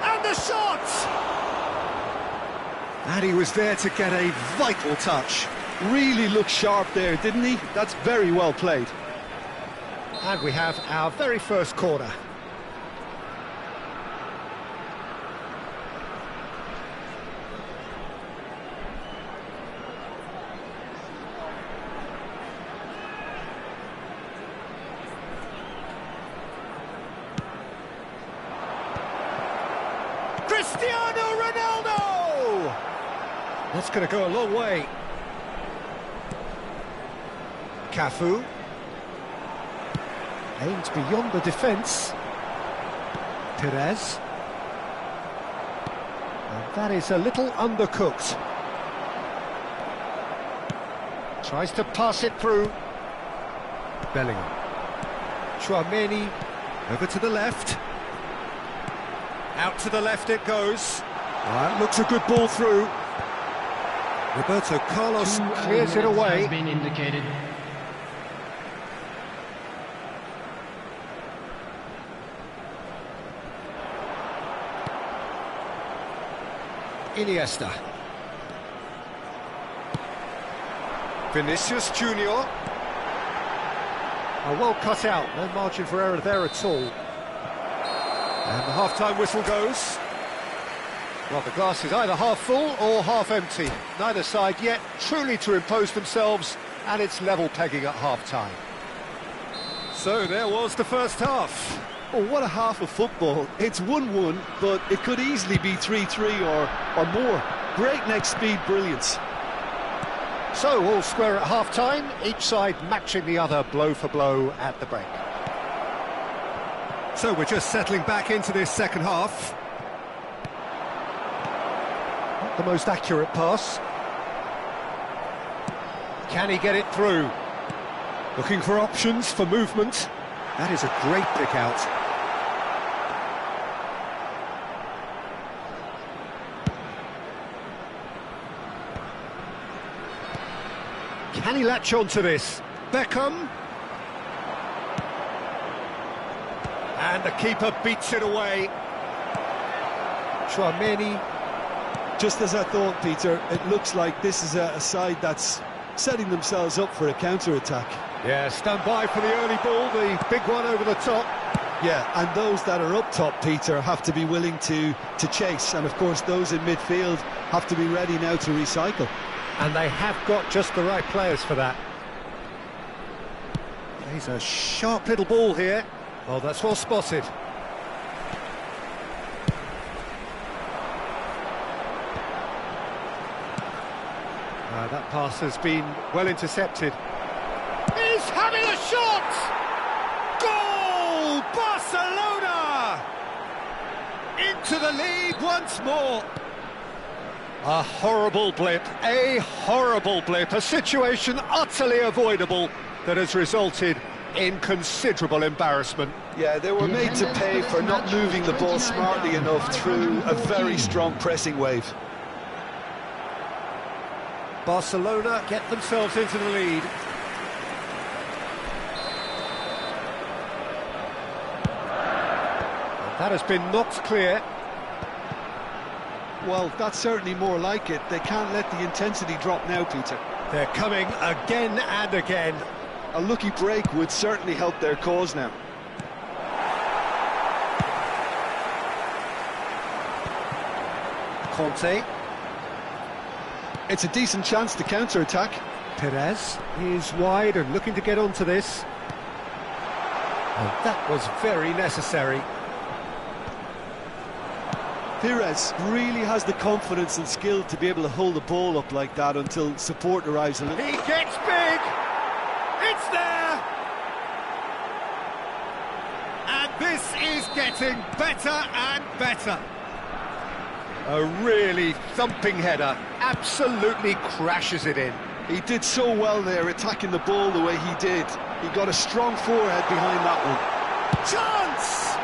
And the shot! And he was there to get a vital touch. Really looked sharp there, didn't he? That's very well played. And we have our very first corner. Cristiano Ronaldo! That's going to go a long way. Cafu. Aims beyond the defence. Perez. And that is a little undercooked. Tries to pass it through. Bellingham. Tchouaméni. Over to the left. Out to the left it goes. That looks a good ball through. Roberto Carlos clears it away. Has been indicated. Iniesta. Vinicius Junior. Well cut out, no margin for error there at all. And the half-time whistle goes. Well, the glass is either half full or half empty. Neither side yet truly to impose themselves, and it's level pegging at half-time. So there was the first half. Oh, what a half of football. It's 1-1, but it could easily be 3-3 or more. Breakneck speed brilliance. So, all square at half-time, each side matching the other blow for blow at the break. So we're just settling back into this second half. Not the most accurate pass. Can he get it through? Looking for options for movement. That is a great pick out. Can he latch on to this? Beckham. And the keeper beats it away. Tchouaméni. Just as I thought, Peter, it looks like this is a side that's setting themselves up for a counter-attack. Yeah, stand by for the early ball, the big one over the top. Yeah, and those that are up top, Peter, have to be willing to chase. And, of course, those in midfield have to be ready now to recycle. And they have got just the right players for that. He's a sharp little ball here. Oh, that's well spotted. That pass has been well intercepted. He's having a shot! Goal! Barcelona! Into the lead once more. A horrible blip, a situation utterly avoidable that has resulted in considerable embarrassment. Yeah, they were made to pay for not moving the ball smartly enough through a very strong pressing wave. Barcelona get themselves into the lead. And that has been knocked clear. Well, that's certainly more like it. They can't let the intensity drop now, Peter. They're coming again and again. A lucky break would certainly help their cause now. Conte. It's a decent chance to counter-attack. Perez is wide and looking to get onto this. And that was very necessary. Perez really has the confidence and skill to be able to hold the ball up like that until support arrives. He gets big! It's there! And this is getting better and better. A really thumping header, absolutely crashes it in. He did so well there, attacking the ball the way he did. He got a strong forehead behind that one. Chance!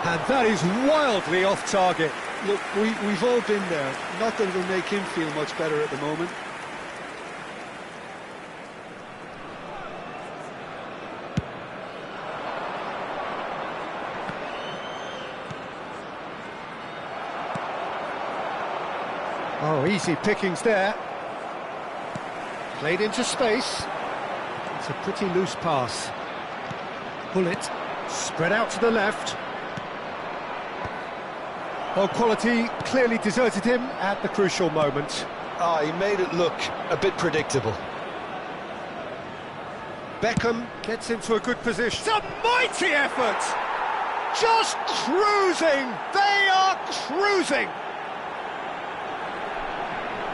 And that is wildly off target. Look, we've all been there. Not that it'll make him feel much better at the moment. Oh, easy pickings there. Played into space. It's a pretty loose pass. Bullet spread out to the left. Well, quality clearly deserted him at the crucial moment. He made it look a bit predictable. Beckham gets into a good position. It's a mighty effort! Just cruising! They are cruising!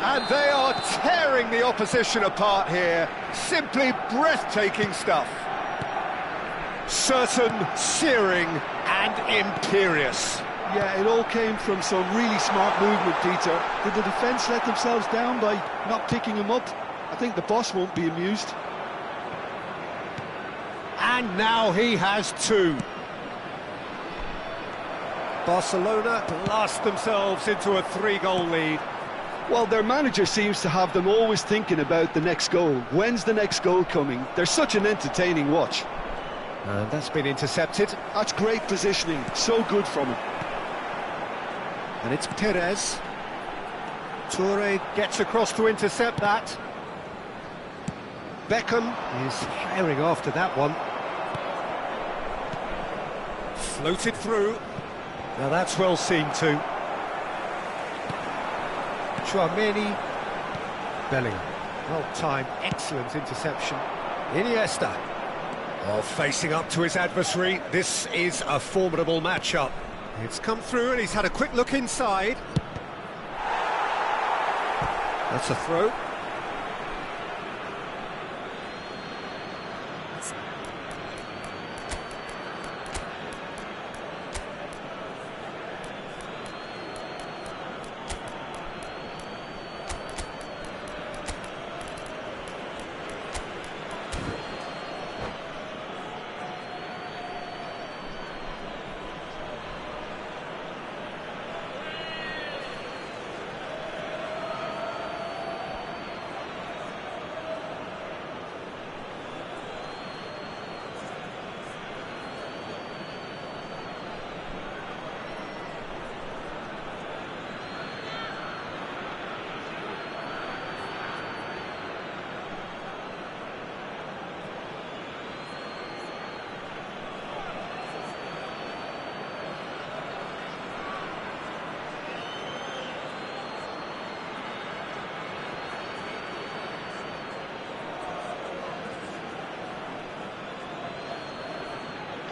And they are tearing the opposition apart here. Simply breathtaking stuff. Certain, searing and imperious. Yeah, it all came from some really smart movement, Peter. Did the defence let themselves down by not picking him up? I think the boss won't be amused. And now he has two. Barcelona blast themselves into a 3-goal lead. Well, their manager seems to have them always thinking about the next goal. When's the next goal coming? They're such an entertaining watch. And that's been intercepted. That's great positioning. So good from him. And it's Perez. Toure gets across to intercept that. Beckham is firing after that one. Floated through. Now that's well seen too. Chouameni. Bellingham. Well-timed, excellent interception. Iniesta. Oh, facing up to his adversary. This is a formidable matchup. It's come through and he's had a quick look inside. That's a throw.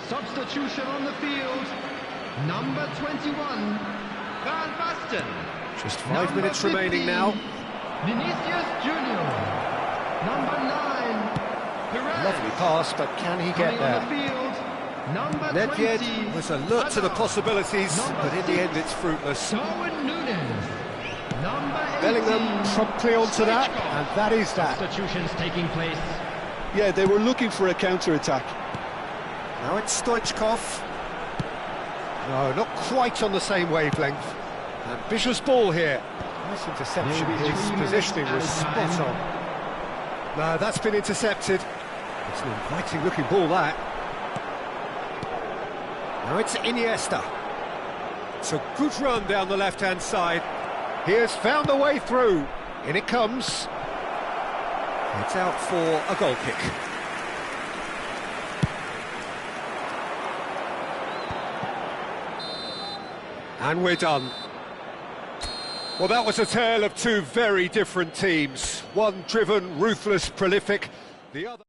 Substitution on the field, number 21, Van Basten. Just 5 minutes remaining now. Vinicius Junior. Number 9, Perez. Lovely pass, but can he get Coming there? on the field, number Nedved 20, was alert to the possibilities, but in the end it's fruitless. Darwin Núñez. Number 18, Bellingham promptly onto that, and that is that. Substitutions taking place. Yeah, they were looking for a counter-attack. Now it's Stoichkov. No, not quite on the same wavelength. Ambitious ball here. Nice interception. Maybe His 3 minutes positioning at was a spot time. on. No, that's been intercepted. It's an inviting looking ball, that. Now it's Iniesta. It's a good run down the left-hand side. He has found the way through. In it comes. It's out for a goal kick. And we're done. Well, that was a tale of two very different teams. One driven, ruthless, prolific. The other...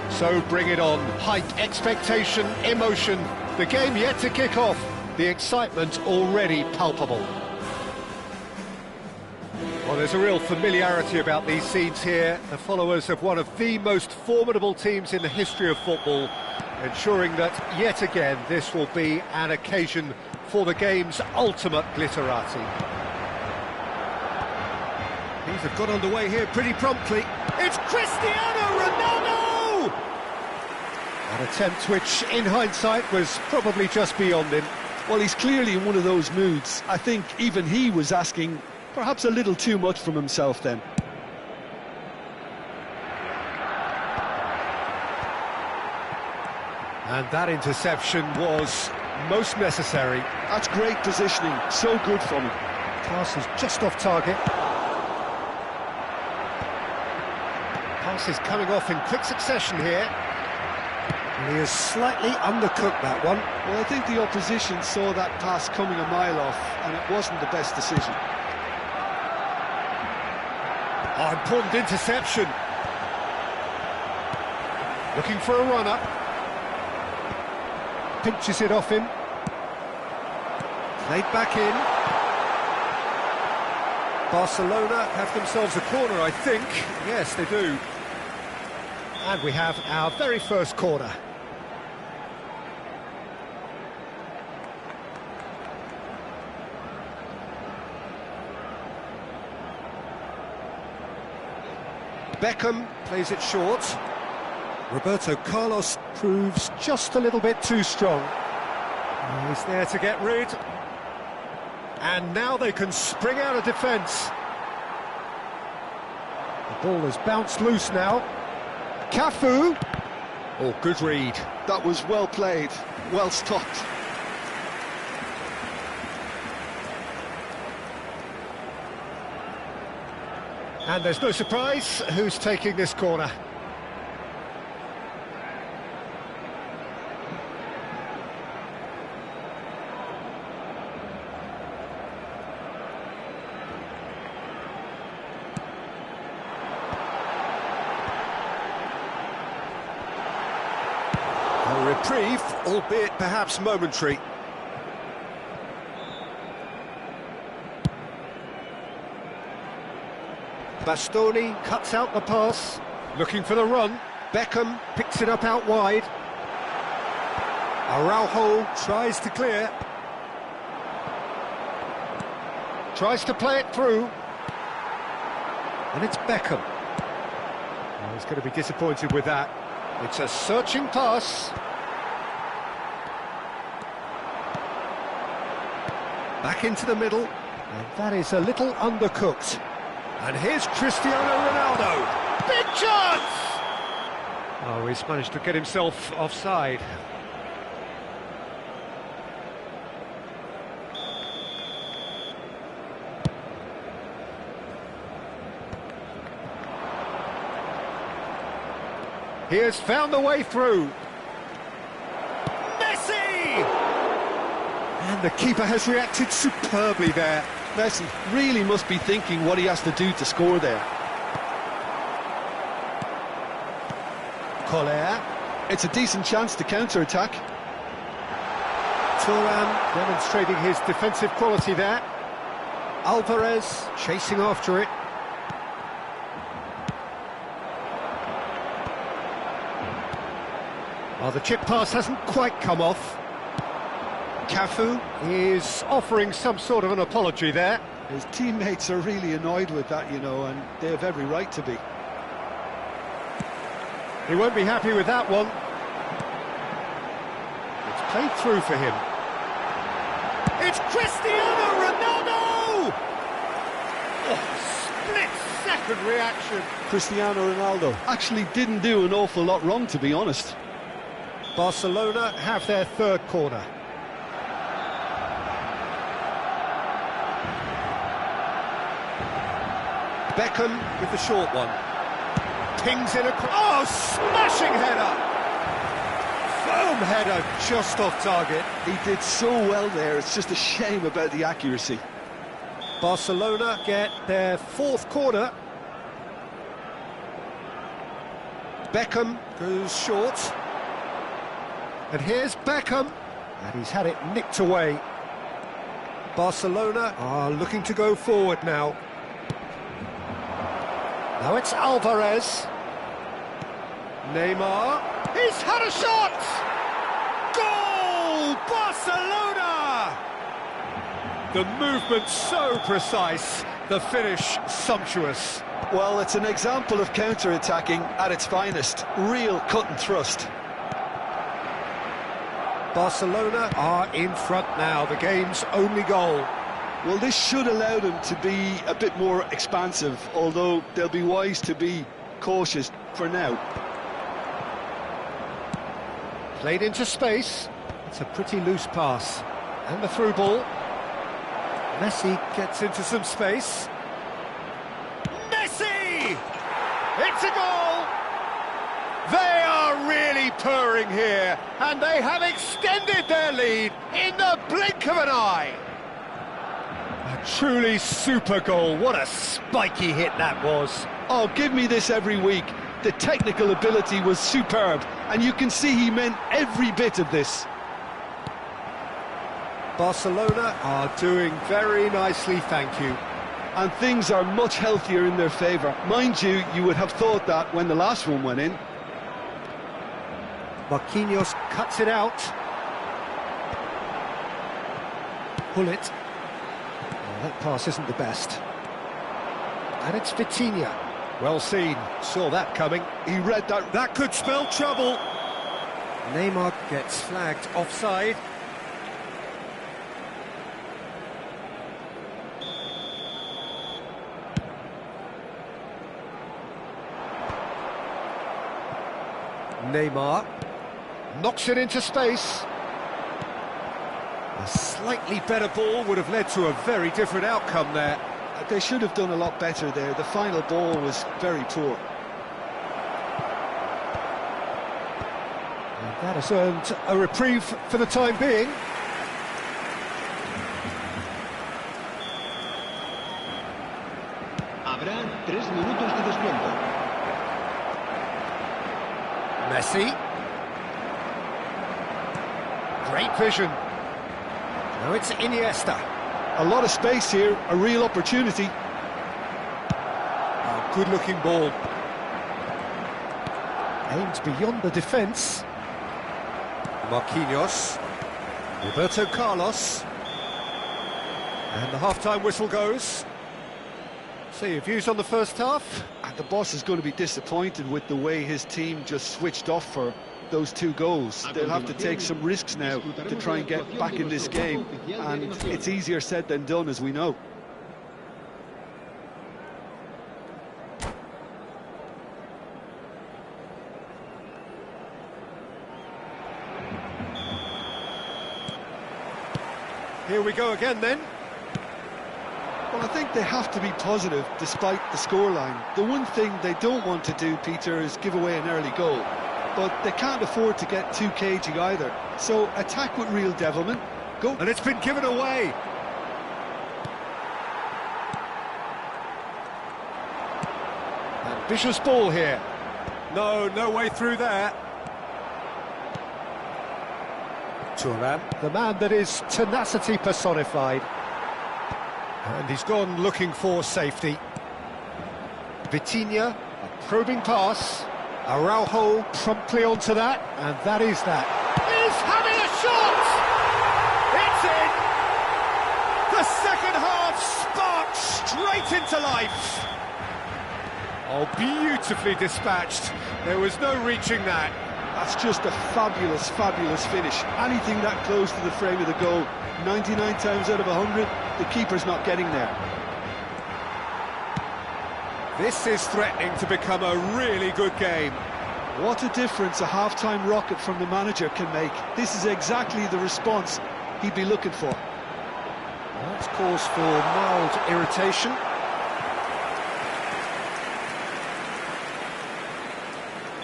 So bring it on. Hype, expectation, emotion. The game yet to kick off. The excitement already palpable. Well, there's a real familiarity about these scenes here. The followers of one of the most formidable teams in the history of football, ensuring that, yet again, this will be an occasion for the game's ultimate glitterati. Things have got underway here pretty promptly. It's Cristiano Ronaldo! An attempt which, in hindsight, was probably just beyond him. Well, he's clearly in one of those moods. I think even he was asking perhaps a little too much from himself then. And that interception was most necessary. That's great positioning, so good from him. Pass is just off target. Pass is coming off in quick succession here. And he has slightly undercooked that one. Well, I think the opposition saw that pass coming a mile off, and it wasn't the best decision. Oh, important interception. Looking for a run-up. Pinches it off him. Played back in. Barcelona have themselves a corner, I think. Yes, they do. And we have our very first corner. Beckham plays it short. Roberto Carlos proves just a little bit too strong. He's there to get rid. And now they can spring out of defence. The ball has bounced loose now. Cafu. Oh, good read. That was well played, well stopped. And there's no surprise who's taking this corner. A reprieve, albeit perhaps momentary. Bastoni cuts out the pass, looking for the run. Beckham picks it up out wide. Araujo tries to clear. Tries to play it through. And it's Beckham. Oh, he's going to be disappointed with that. It's a searching pass. Back into the middle. And that is a little undercooked. And here's Cristiano Ronaldo. Big chance! Oh, he's managed to get himself offside. He has found the way through. Messi! And the keeper has reacted superbly there. Messi really must be thinking what he has to do to score there. Collier. It's a decent chance to counter-attack. Thuram demonstrating his defensive quality there. Alvarez chasing after it. Oh, the chip pass hasn't quite come off. Cafu is offering some sort of an apology there. His teammates are really annoyed with that, you know, and they have every right to be. He won't be happy with that one. It's played through for him. It's Cristiano Ronaldo! Oh, split-second reaction. Cristiano Ronaldo actually didn't do an awful lot wrong, to be honest. Barcelona have their third corner. Beckham with the short one. Pings it across. Oh, smashing header! Firm header just off target. He did so well there, it's just a shame about the accuracy. Barcelona get their fourth corner. Beckham goes short. And here's Beckham. And he's had it nicked away. Barcelona are looking to go forward now. Now it's Alvarez. Neymar. He's had a shot! Goal! Barcelona! The movement so precise, the finish sumptuous. Well, it's an example of counter-attacking at its finest. Real cut and thrust. Barcelona are in front now, the game's only goal. Well, this should allow them to be a bit more expansive, although they'll be wise to be cautious for now. Played into space. It's a pretty loose pass. And the through ball. Messi gets into some space. Messi! It's a goal! They are really purring here, and they have extended their lead in the blink of an eye. A truly super goal. What a spiky hit that was. Oh, give me this every week. The technical ability was superb, and you can see he meant every bit of this. Barcelona are doing very nicely, thank you. And things are much healthier in their favour. Mind you, you would have thought that when the last one went in. Marquinhos cuts it out. Pull it. Oh, that pass isn't the best. And it's Vitinha. Well seen. Saw that coming. He read that. That could spell trouble. Neymar gets flagged offside. Neymar knocks it into space. A slightly better ball would have led to a very different outcome there. They should have done a lot better there. The final ball was very poor. And that has earned a reprieve for the time being. Habrá 3 minutos de descuento. Messi. Great vision. Now it's Iniesta. A lot of space here, a real opportunity. A good-looking ball. Aimed beyond the defence. Marquinhos. Roberto Carlos. And the half-time whistle goes. So your views on the first half? And the boss is going to be disappointed with the way his team just switched off for those 2 goals. They'll have to take some risks now to try and get back in this game, and it's easier said than done, as we know. Here we go again then. Well, I think they have to be positive despite the scoreline. The one thing they don't want to do, Peter, is give away an early goal. But they can't afford to get too cagey either. So attack with real devilment. Go. And it's been given away. Ambitious ball here. No way through there. Thuram, the man that is tenacity personified. And he's gone looking for safety. Vitinha, a probing pass. Araujo promptly onto that, and that is that. He's having a shot! It's in! The second half sparks straight into life. Oh, beautifully dispatched. There was no reaching that. That's just a fabulous, fabulous finish. Anything that close to the frame of the goal, 99 times out of 100, the keeper's not getting there. This is threatening to become a really good game. What a difference a half-time rocket from the manager can make. This is exactly the response he'd be looking for. That's cause for mild irritation.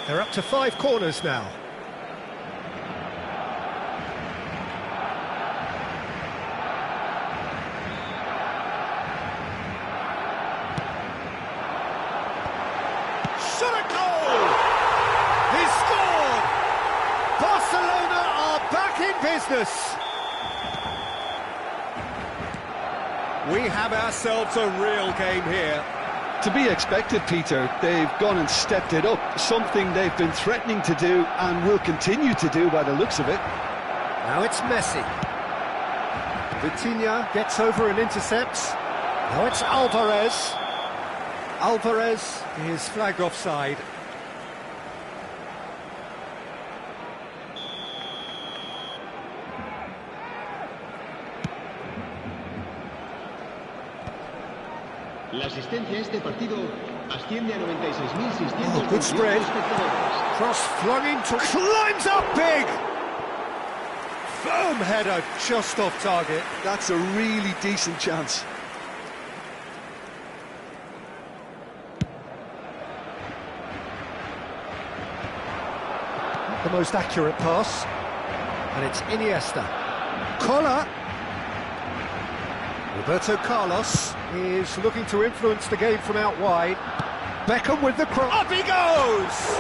They're up to 5 corners now. Shot a goal! business. We have ourselves a real game here. To be expected, Peter. They've gone and stepped it up, something they've been threatening to do and will continue to do by the looks of it. Now it's Messi. Vitinha gets over and intercepts. Now it's Alvarez. Alvarez is flagged offside. La asistencia a este partido asciende a 96.600 Oh, good spread. espectadores. Cross flung into... Climbs up big! Firm header just off target. That's a really decent chance. The most accurate pass. And it's Iniesta. Collar. Roberto Carlos is looking to influence the game from out wide. Beckham with the cross. Up he goes!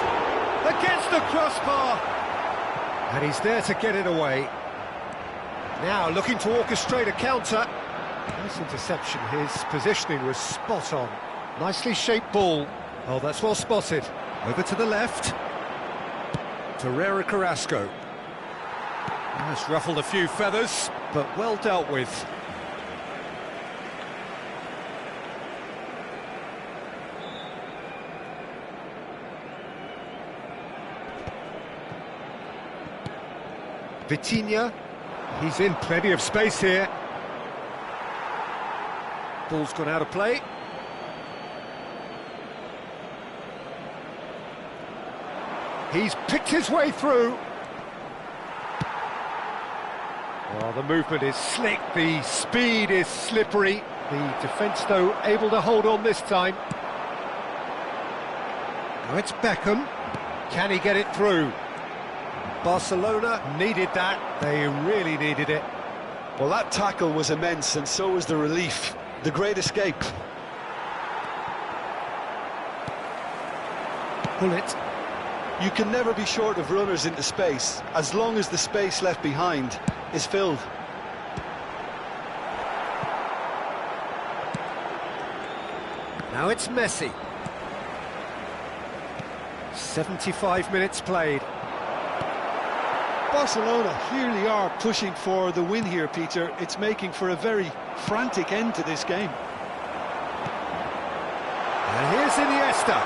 Against the crossbar. And he's there to get it away. Now looking to orchestrate a counter. Nice interception. His positioning was spot on. Nicely shaped ball. Oh, that's well spotted. Over to the left. Torreira Carrasco. That's ruffled a few feathers, but well dealt with. Vitinha, he's in plenty of space here. Ball's gone out of play. He's picked his way through. Well, the movement is slick, the speed is slippery. The defence, though, able to hold on this time. Now it's Beckham. Can he get it through? Barcelona needed that. They really needed it. Well, that tackle was immense, and so was the relief. The great escape. Pull it. You can never be short of runners into space, as long as the space left behind is filled. Now it's Messi. 75 minutes played. Barcelona clearly are pushing for the win here, Peter. It's making for a very frantic end to this game. And here's Iniesta.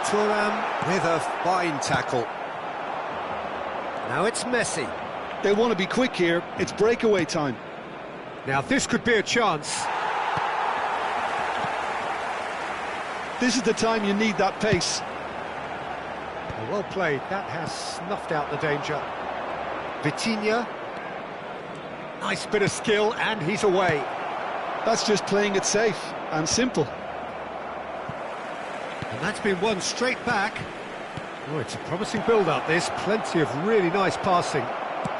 Thuram with a fine tackle. Now it's Messi. They want to be quick here. It's breakaway time. Now this could be a chance. This is the time you need that pace. Well played. That has snuffed out the danger. Vitinha. Nice bit of skill, and he's away. That's just playing it safe and simple. And that's been won straight back. Oh, it's a promising build-up, this. Plenty of really nice passing.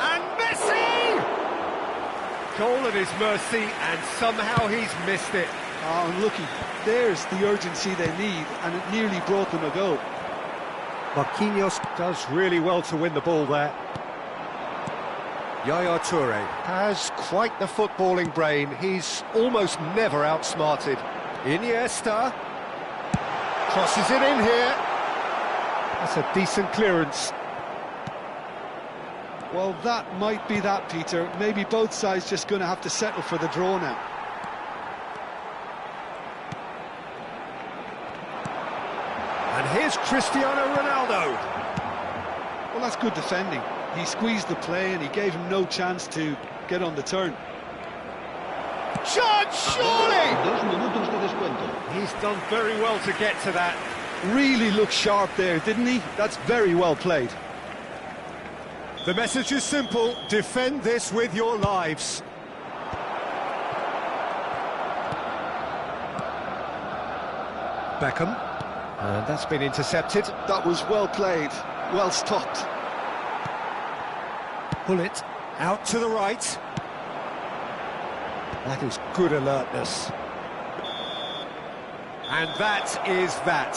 And Messi! Goal at his mercy, and somehow he's missed it. Oh, unlucky. There's the urgency they need, and it nearly brought them a goal. Marquinhos does really well to win the ball there. Yaya Toure has quite the footballing brain. He's almost never outsmarted. Iniesta crosses it in here. That's a decent clearance. Well, that might be that, Peter. Maybe both sides just going to have to settle for the draw now. And here's Cristiano Ronaldo. Well, that's good defending. He squeezed the play and he gave him no chance to get on the turn. Shot, surely! 2 minutos de descuento. He's done very well to get to that. Really looked sharp there, didn't he? That's very well played. The message is simple: defend this with your lives. Beckham. And that's been intercepted. That was well played, well stopped. Pull it out to the right. That is good alertness. And that is that.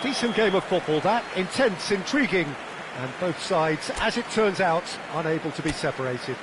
Decent game of football, that. Intense, intriguing, And both sides, as it turns out, unable to be separated.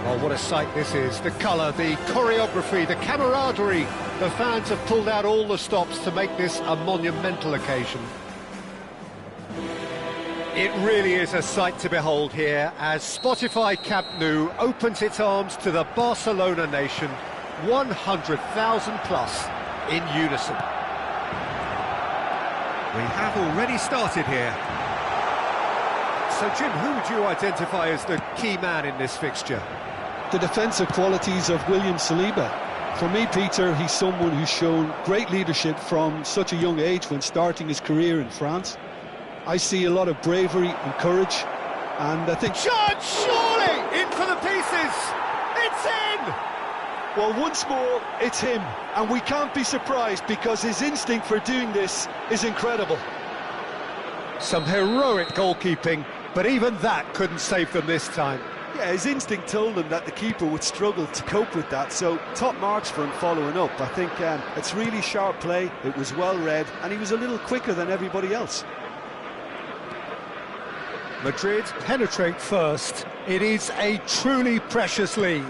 Oh, what a sight this is. The colour, the choreography, the camaraderie. The fans have pulled out all the stops to make this a monumental occasion. It really is a sight to behold here as Spotify Camp Nou opens its arms to the Barcelona nation, 100,000 plus in unison. We have already started here. So, Jim, who would you identify as the key man in this fixture? The defensive qualities of William Saliba. For me, Peter, he's someone who's shown great leadership from such a young age when starting his career in France. I see a lot of bravery and courage, and I think... Shot, surely! In for the pieces! It's in! Well, once more, it's him, and we can't be surprised because his instinct for doing this is incredible. Some heroic goalkeeping, but even that couldn't save them this time. Yeah, his instinct told him that the keeper would struggle to cope with that, so top marks for him following up. I think it's really sharp play, it was well read, and he was a little quicker than everybody else. Madrid penetrate first. It is a truly precious lead.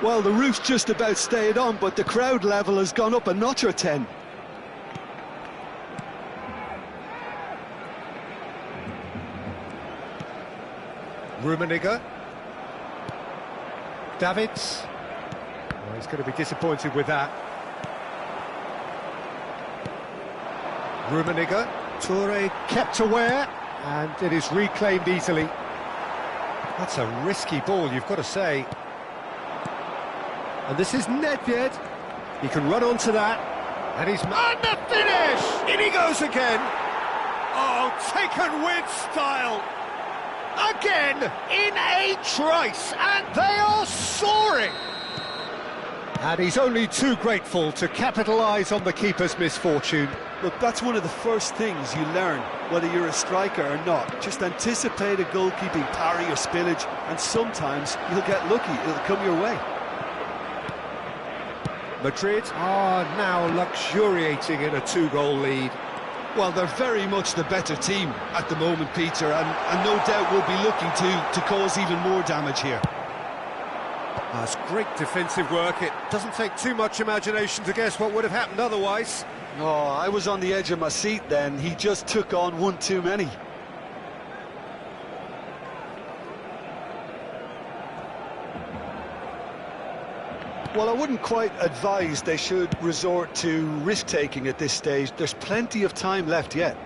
Well, the roof's just about stayed on, but the crowd level has gone up a notch or 10. Rummenigge. Davids. Oh, he's going to be disappointed with that. Rummenigge. Toure kept aware, and it is reclaimed easily. That's a risky ball, you've got to say. And this is Nedved. He can run onto that. And he's... And the finish! In he goes again. Oh, taken with style. Again, in a trice, and they are soaring! And he's only too grateful to capitalise on the keeper's misfortune. Look, that's one of the first things you learn, whether you're a striker or not. Just anticipate a goalkeeping parry or spillage, and sometimes you'll get lucky, it'll come your way. Madrid are now luxuriating in a 2-goal lead. Well, they're very much the better team at the moment, Peter, and no doubt will be looking to cause even more damage here. That's great defensive work. It doesn't take too much imagination to guess what would have happened otherwise. Oh, I was on the edge of my seat then. He just took on one too many. Well, I wouldn't quite advise they should resort to risk-taking at this stage. There's plenty of time left yet.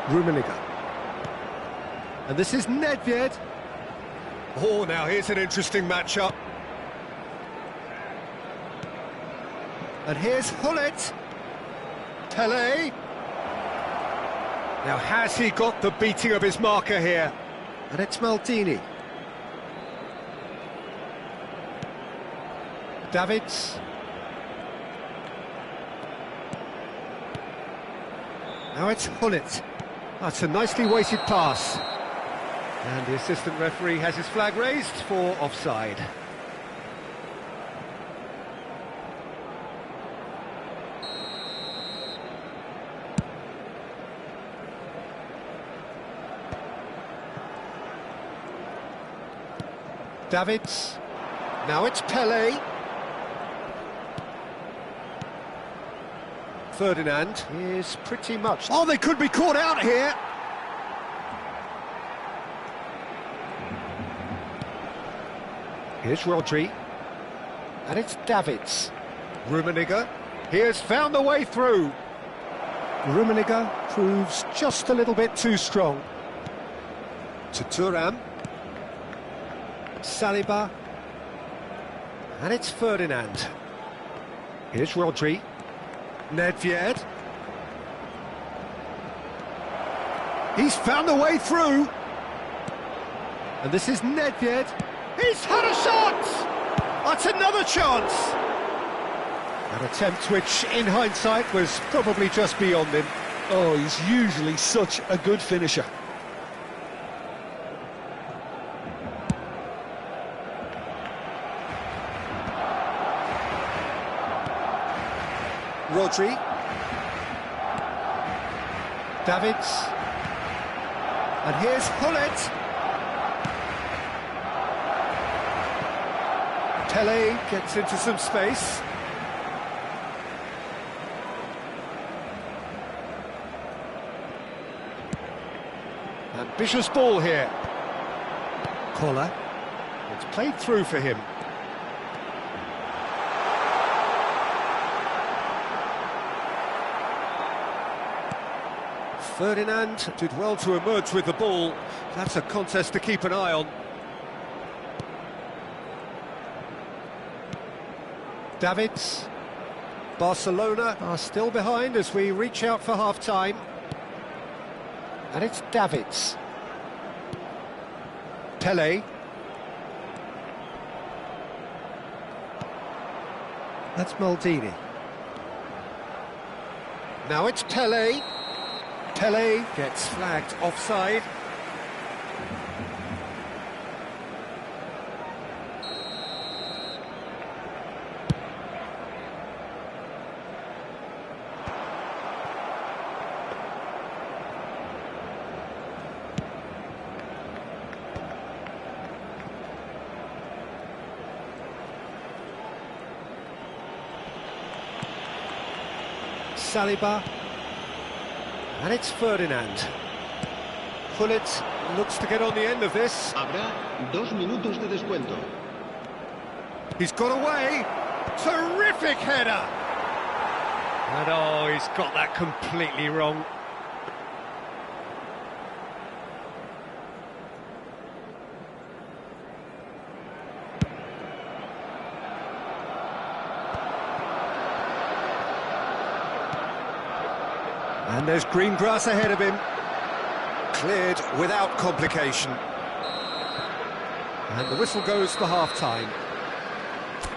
Rummenigge. And this is Nedved. Oh, now here's an interesting matchup. And here's Hullet. Pelé. Now, has he got the beating of his marker here? And it's Maldini. Davids. Now it's Hullet. That's a nicely weighted pass. And the assistant referee has his flag raised for offside. Davids. Now it's Pelé. Ferdinand is pretty much... Oh, they could be caught out here! Here's Rodri. And it's Davids. Rummenigge. He has found the way through. Rummenigge proves just a little bit too strong. To Thuram. Saliba. And it's Ferdinand. Here's Rodri. Nedved. He's found a way through. And this is Nedved. He's had a shot! That's another chance! An attempt which, in hindsight, was probably just beyond him. Oh, he's usually such a good finisher. Rodri. Davids. And here's Hullet. Pelé gets into some space. Ambitious ball here. Collar. It's played through for him. Ferdinand did well to emerge with the ball. That's a contest to keep an eye on. Davids. Barcelona are still behind as we reach out for half-time. And it's Davids. Pele. That's Maldini. Now it's Pele. Pele gets flagged offside. Saliba, and it's Ferdinand. Gullit looks to get on the end of this. Habrá 2 minutos de descuento. He's got away. Terrific header. And oh, he's got that completely wrong. And there's green grass ahead of him. Cleared without complication. And the whistle goes for half-time.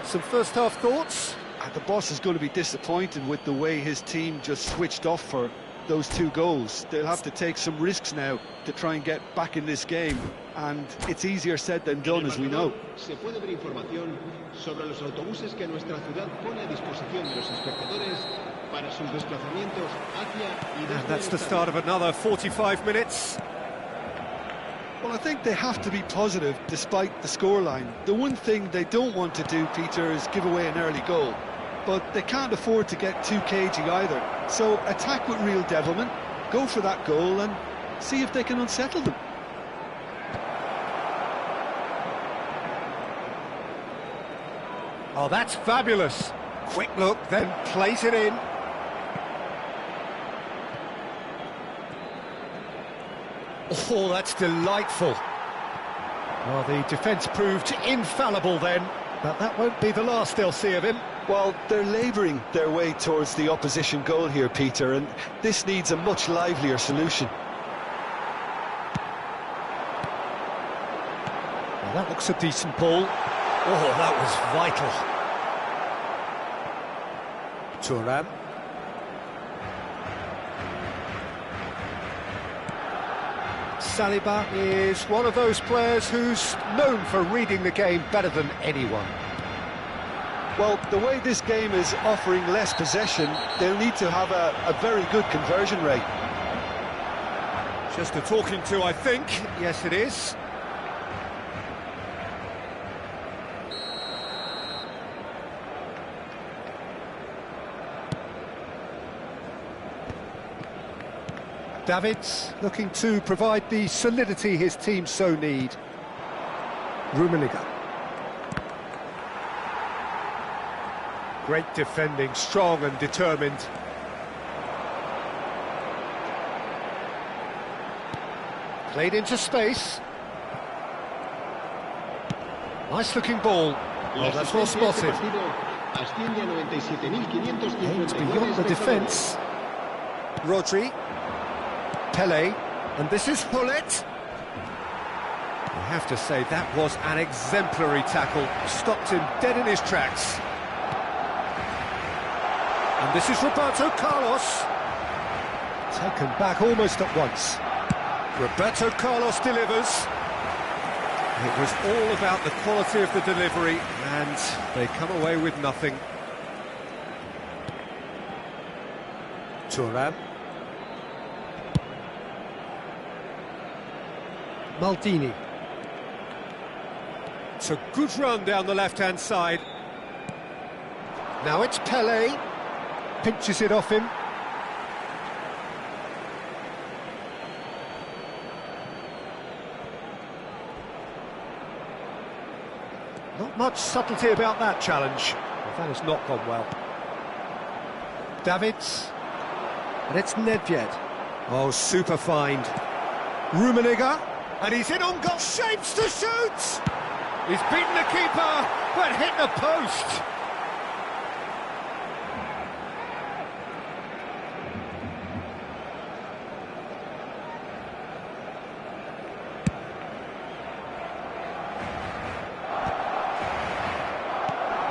Some first-half thoughts? The boss is going to be disappointed with the way his team just switched off for those 2 goals. They'll have to take some risks now to try and get back in this game. And it's easier said than done, as we know. Se puede ver información sobre los autobuses que nuestra ciudad pone a disposición de los espectadores para sus desplazamientos hacia y desde. And that's the start of another 45 minutes. Well, I think they have to be positive despite the scoreline. The one thing they don't want to do, Peter, is give away an early goal. But they can't afford to get too cagey either. So attack with real devilment, go for that goal and see if they can unsettle them. Oh, that's fabulous. Quick look, then plays it in. Oh, that's delightful. Well, the defence proved infallible then, but that won't be the last they'll see of him. Well, they're labouring their way towards the opposition goal here, Peter, and this needs a much livelier solution. Well, that looks a decent ball. Oh, that was vital. Thuram. Saliba is one of those players who's known for reading the game better than anyone. Well, the way this game is offering less possession, they'll need to have a very good conversion rate. Just a talking to, I think. Yes, it is. Davids looking to provide the solidity his team so need. Rummenigge. Great defending, strong and determined. Played into space. Nice looking ball. Oh, that's well spotted. Aimed beyond the defence. Rodri. Pele. And this is Gullit. I have to say, that was an exemplary tackle. Stopped him dead in his tracks. And this is Roberto Carlos. Taken back almost at once. Roberto Carlos delivers. It was all about the quality of the delivery, and they come away with nothing. Thuram. Maldini. It's a good run down the left-hand side. Now it's Pele. Pinches it off him. Not much subtlety about that challenge. Well, that has not gone well. Davids. And it's Nedved. Oh, super find. Rummenigge, and he's in on goal, shapes to shoot! He's beaten the keeper, but hit the post!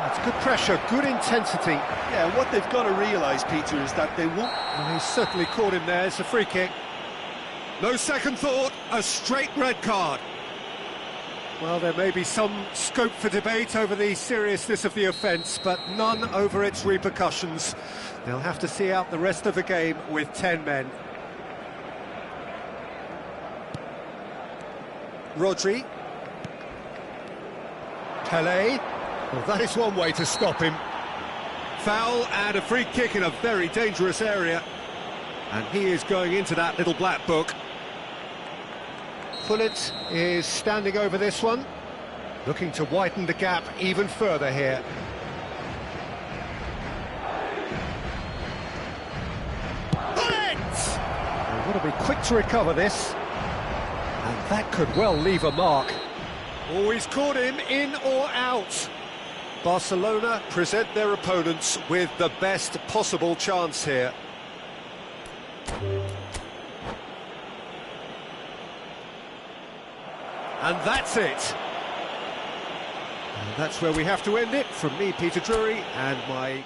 That's good pressure, good intensity. Yeah, what they've got to realise, Peter, is that they won't... Well, he's certainly caught him there, it's a free kick. No second thought, a straight red card. Well, there may be some scope for debate over the seriousness of the offence, but none over its repercussions. They'll have to see out the rest of the game with 10 men. Rodri. Pele. Well, that is one way to stop him. Foul and a free kick in a very dangerous area. And he is going into that little black book. Pullet is standing over this one, looking to widen the gap even further here. Pullet! They've got to be quick to recover this, and that could well leave a mark. Oh, he's caught him in or out. Barcelona present their opponents with the best possible chance here. And that's it. And that's where we have to end it. From me, Peter Drury, and my...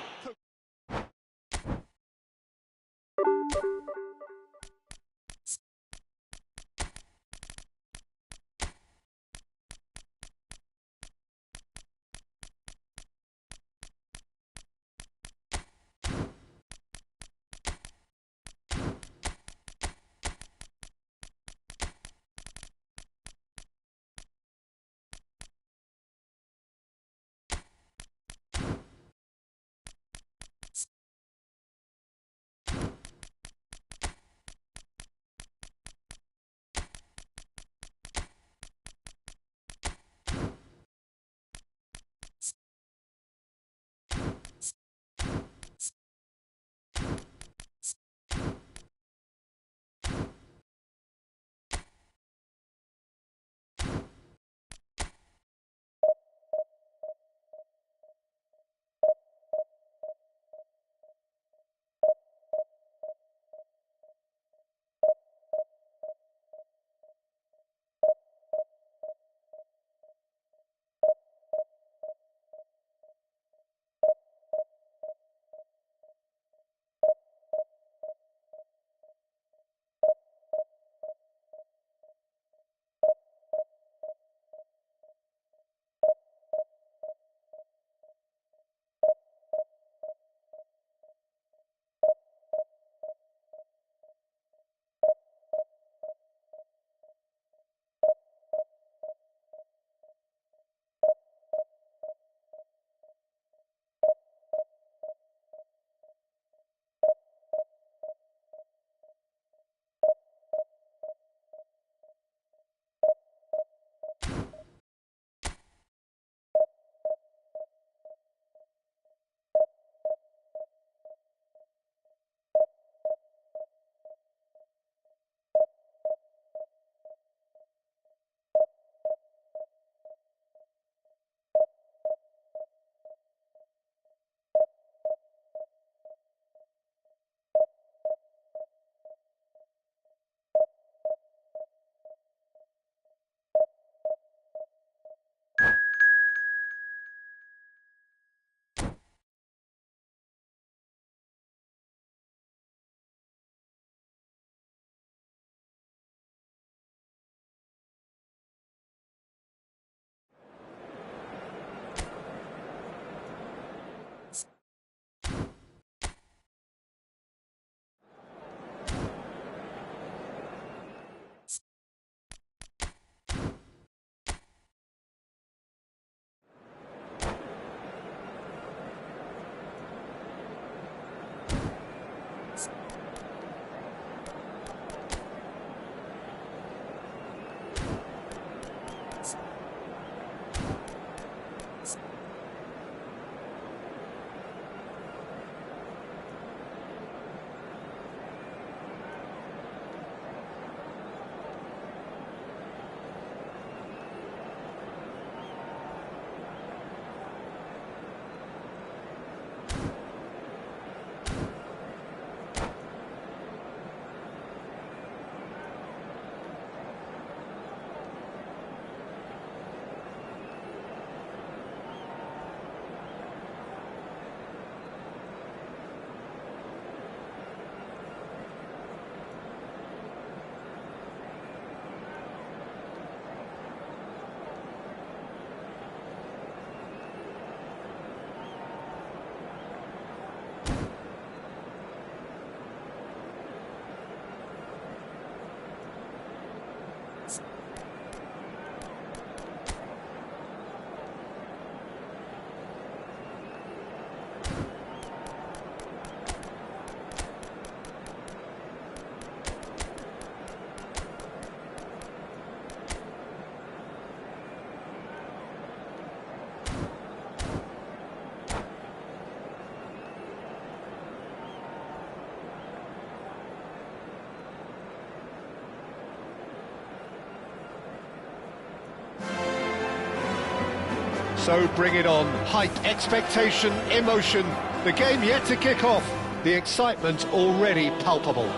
So bring it on. Hype, expectation, emotion. The game yet to kick off. The excitement already palpable.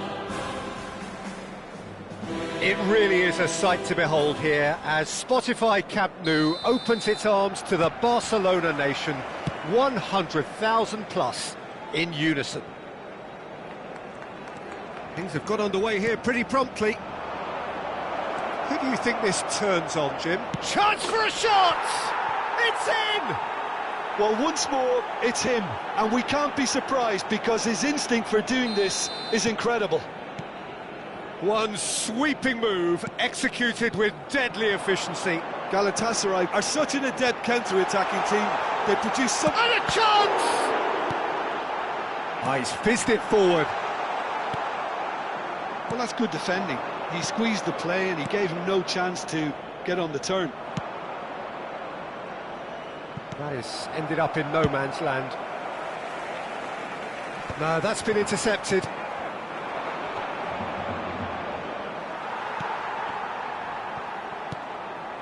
It really is a sight to behold here as Spotify Camp Nou opens its arms to the Barcelona nation, 100,000 plus in unison. Things have got underway here pretty promptly. Who do you think this turns on, Jim? Chance for a shot! It's in! Well, once more, it's him, and we can't be surprised because his instinct for doing this is incredible. One sweeping move, executed with deadly efficiency. Galatasaray are such an adept counter-attacking team. They produce some... And a chance! Oh, he's fizzed it forward. Well, that's good defending. He squeezed the play and he gave him no chance to get on the turn. That has ended up in no man's land. No, that's been intercepted.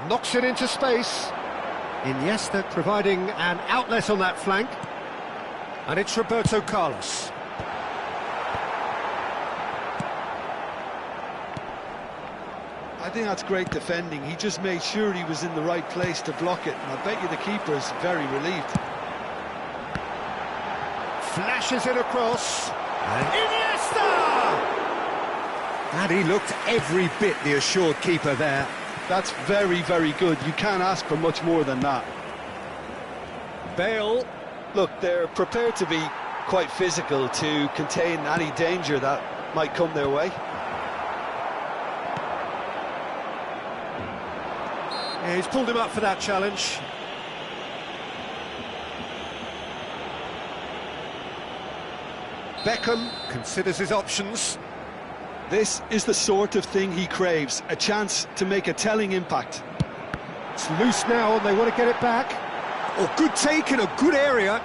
Knocks it into space. Iniesta providing an outlet on that flank. And it's Roberto Carlos. I think that's great defending. He just made sure he was in the right place to block it, and I bet you the keeper's very relieved. Flashes it across. And Iniesta! And he looked every bit the assured keeper there. That's very, very good. You can't ask for much more than that. Bale. Look, they're prepared to be quite physical to contain any danger that might come their way. Yeah, he's pulled him up for that challenge. Beckham considers his options. This is the sort of thing he craves, a chance to make a telling impact. It's loose now and they want to get it back. Oh, good take in a good area.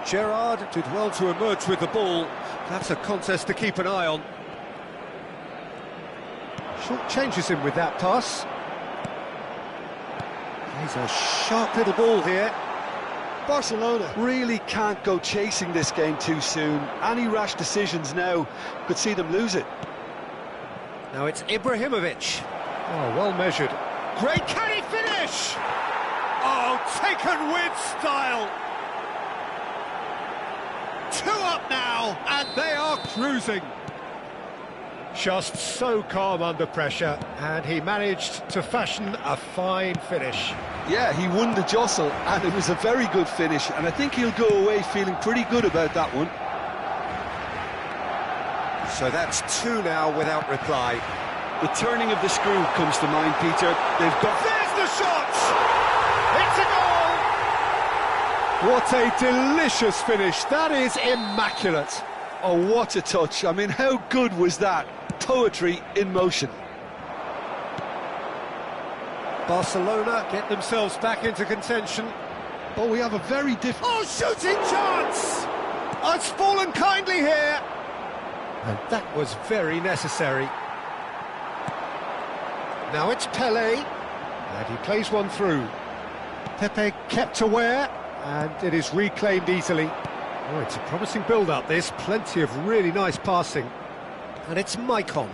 Gerrard did well to emerge with the ball. That's a contest to keep an eye on. Short changes him with that pass. He's a sharp little ball here. Barcelona really can't go chasing this game too soon. Any rash decisions now could see them lose it. Now it's Ibrahimovic. Oh, well measured. Great, can he finish? Oh, taken with style. 2 up now, and they are cruising. Just so calm under pressure, and he managed to fashion a fine finish. Yeah, he won the jostle, and it was a very good finish, and I think he'll go away feeling pretty good about that one. So that's 2 now without reply. The turning of the screw comes to mind, Peter. They've got... There's the shot! It's a goal! What a delicious finish. That is immaculate. Oh, what a touch. I mean, how good was that? Poetry in motion. Barcelona get themselves back into contention. Oh, we have a very different... Oh, shooting chance! Oh, it's fallen kindly here. And that was very necessary. Now it's Pelé, and he plays one through. Pepe kept aware, and it is reclaimed easily. Oh, it's a promising build-up, this. Plenty of really nice passing. And it's Maicon.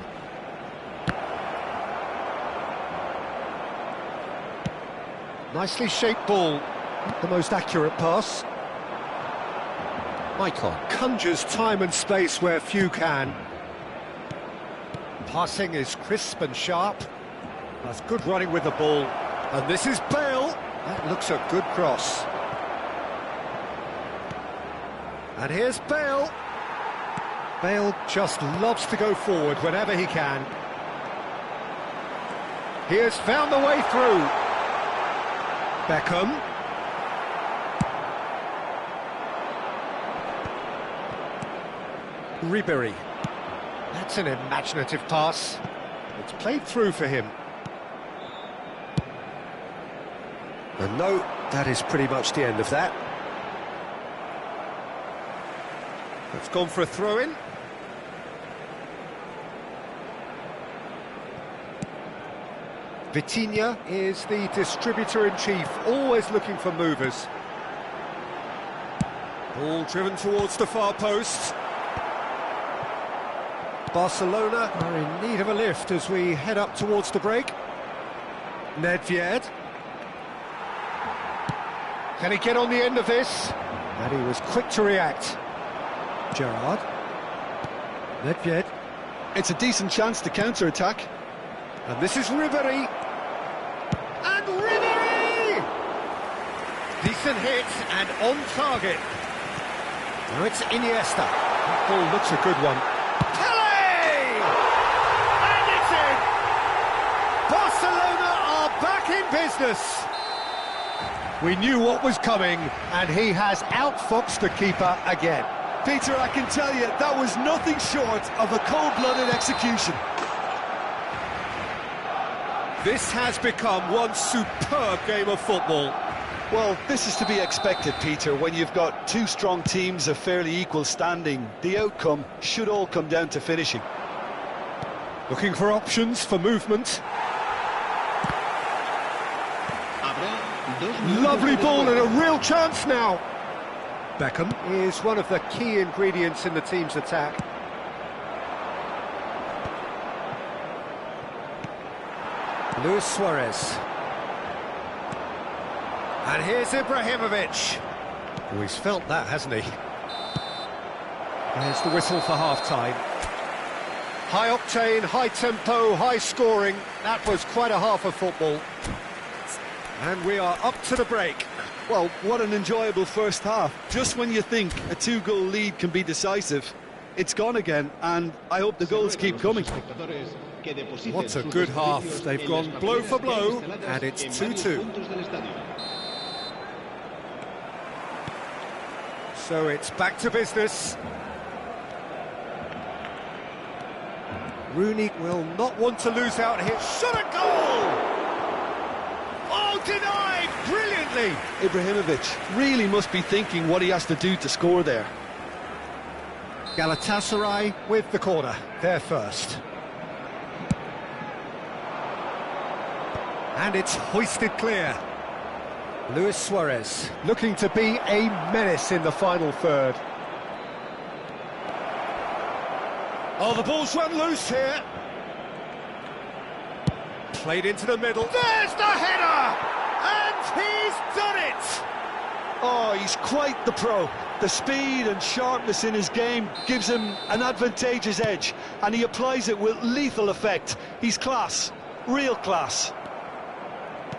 Nicely shaped ball. Not the most accurate pass. Maicon conjures time and space where few can. Passing is crisp and sharp. That's good running with the ball. And this is Bale. That looks a good cross. And here's Bale. Bale just loves to go forward whenever he can. He has found the way through. Beckham. Ribery. That's an imaginative pass. It's played through for him. And no, that is pretty much the end of that. It's gone for a throw-in. Vitinha is the distributor-in-chief, always looking for movers. Ball driven towards the far post. Barcelona are in need of a lift as we head up towards the break. Nedved. Can he get on the end of this? And he was quick to react. Gerrard. Nedved. It's a decent chance to counter-attack. And this is Ribery. And Ribery! Decent hit and on target. Now it's Iniesta. That ball looks a good one. Pele! And it's in! Barcelona are back in business. We knew what was coming, and he has outfoxed the keeper again. Peter, I can tell you, that was nothing short of a cold-blooded execution. This has become one superb game of football. Well, this is to be expected, Peter. When you've got two strong teams of fairly equal standing, the outcome should all come down to finishing. Looking for options for movement. Lovely ball and a real chance now. Beckham is one of the key ingredients in the team's attack. Luis Suarez. And here's Ibrahimovic. Oh, he's felt that, hasn't he? There's the whistle for half-time. High octane, high tempo, high scoring. That was quite a half of football. And we are up to the break. Well, what an enjoyable first half. Just when you think a two-goal lead can be decisive, it's gone again, and I hope the goals keep coming. What a good half. They've gone blow for blow, and it's 2-2. So it's back to business. Rooney will not want to lose out here. Shot a goal! Oh, denied brilliantly! Ibrahimovic really must be thinking what he has to do to score there. Galatasaray with the corner, they're first. And it's hoisted clear. Luis Suarez looking to be a menace in the final third. Oh, the ball's run loose here. Played into the middle. There's the header! And he's done it! Oh, he's quite the pro. The speed and sharpness in his game gives him an advantageous edge, and he applies it with lethal effect. He's class, real class.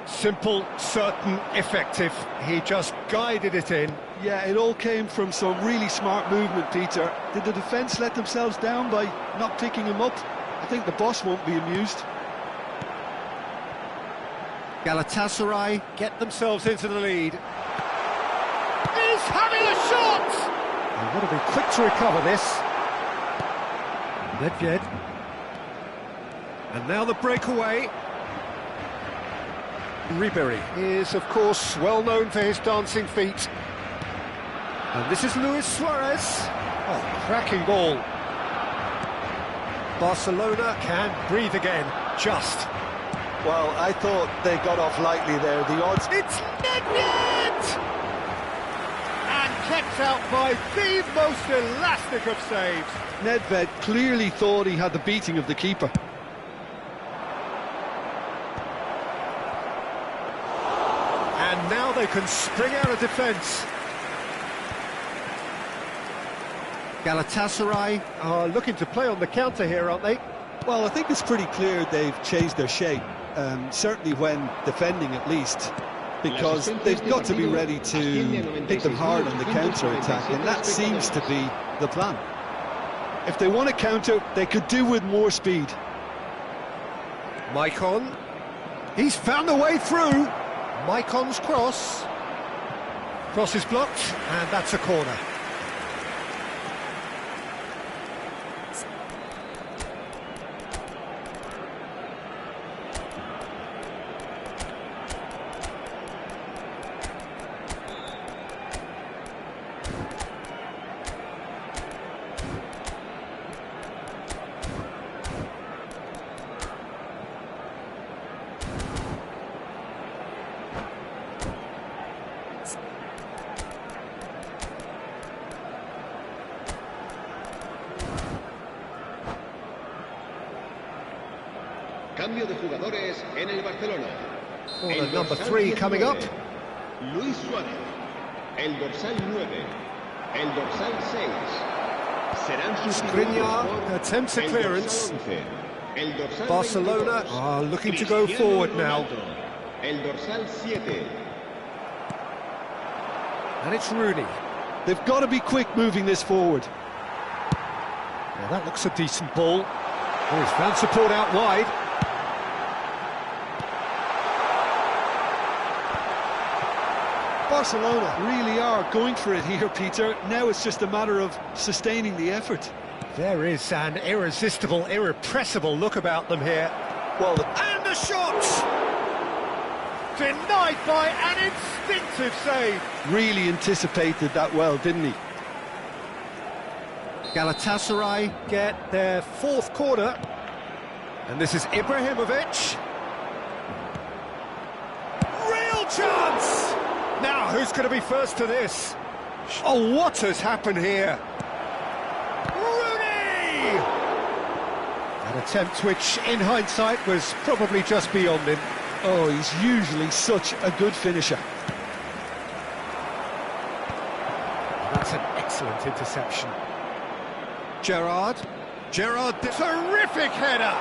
Simple, certain, effective. He just guided it in. Yeah, it all came from some really smart movement, Peter. Did the defence let themselves down by not picking him up? I think the boss won't be amused. Galatasaray get themselves into the lead. He's having a shot! They've got to be quick to recover this. Nedved. And now the breakaway. Ribery is, of course, well known for his dancing feet. And this is Luis Suarez. Oh, cracking ball. Barcelona can breathe again, just. Well, I thought they got off lightly there. The odds... It's Nedved! And kept out by the most elastic of saves. Nedved clearly thought he had the beating of the keeper. And now they can spring out of defence. Galatasaray are looking to play on the counter here, aren't they? Well, I think it's pretty clear they've changed their shape, certainly when defending at least, because they've got to be ready to hit them hard on the counter-attack, and that seems to be the plan. If they want to counter, they could do with more speed. Maicon, he's found a way through. Maicon's cross. Cross is blocked, and that's a corner. Cambio de jugadores en el Barcelona. Corner El number dorsal 3 coming up. 19, Luis Suárez. El dorsal 9. El dorsal 6. Serán sustituidos Skriniar por attempts a el clearance. dorsal 11. El dorsal Barcelona 22, are looking to go Cristiano forward now. Ronaldo. El dorsal 7. And it's Rooney. They've got to be quick moving this forward. Now that looks a decent ball. Oh, he's found support out wide. Barcelona really are going for it here, Peter. Now it's just a matter of sustaining the effort. There is an irresistible, irrepressible look about them here. Well, And the shot! Denied by an instinctive save. really anticipated that well, didn't he? Galatasaray get their fourth corner. And this is Ibrahimovic. Real chance! Now, who's going to be first to this? Oh, what has happened here? Rooney! An attempt which, in hindsight, was probably just beyond him. Oh, he's usually such a good finisher. That's an excellent interception. Gerrard. Terrific header!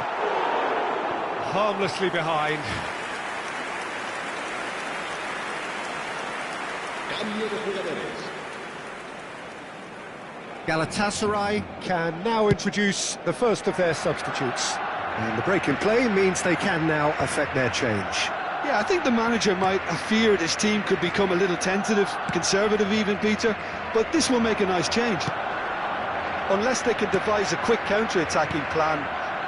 Harmlessly behind. Cambio de jugadores. Galatasaray can now introduce the first of their substitutes. And the break in play means they can now affect their change. Yeah, I think the manager might have feared his team could become a little tentative, conservative even, Peter, but this will make a nice change. Unless they can devise a quick counter-attacking plan,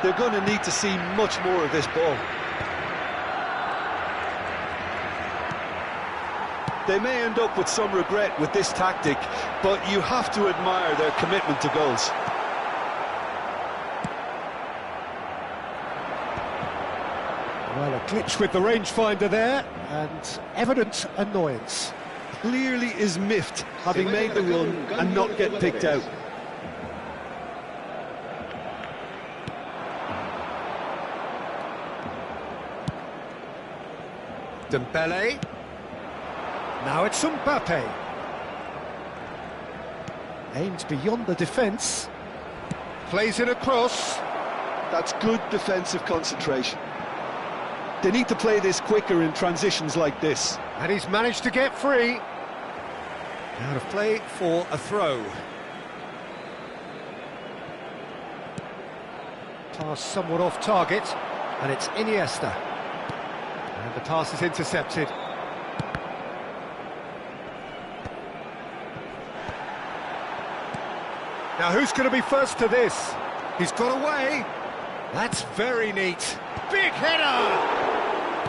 they're going to need to see much more of this ball. They may end up with some regret with this tactic, but you have to admire their commitment to goals. Well, a glitch with the rangefinder there, and evident annoyance. Clearly is miffed, having made the run and not get picked out. Dembele. Now it's Mbappe. Aimed beyond the defence. Plays in a cross. That's good defensive concentration. They need to play this quicker in transitions like this. And he's managed to get free. Out of play for a throw. Pass somewhat off target. And it's Iniesta. And the pass is intercepted. Now who's going to be first to this? He's got away. That's very neat. Big header!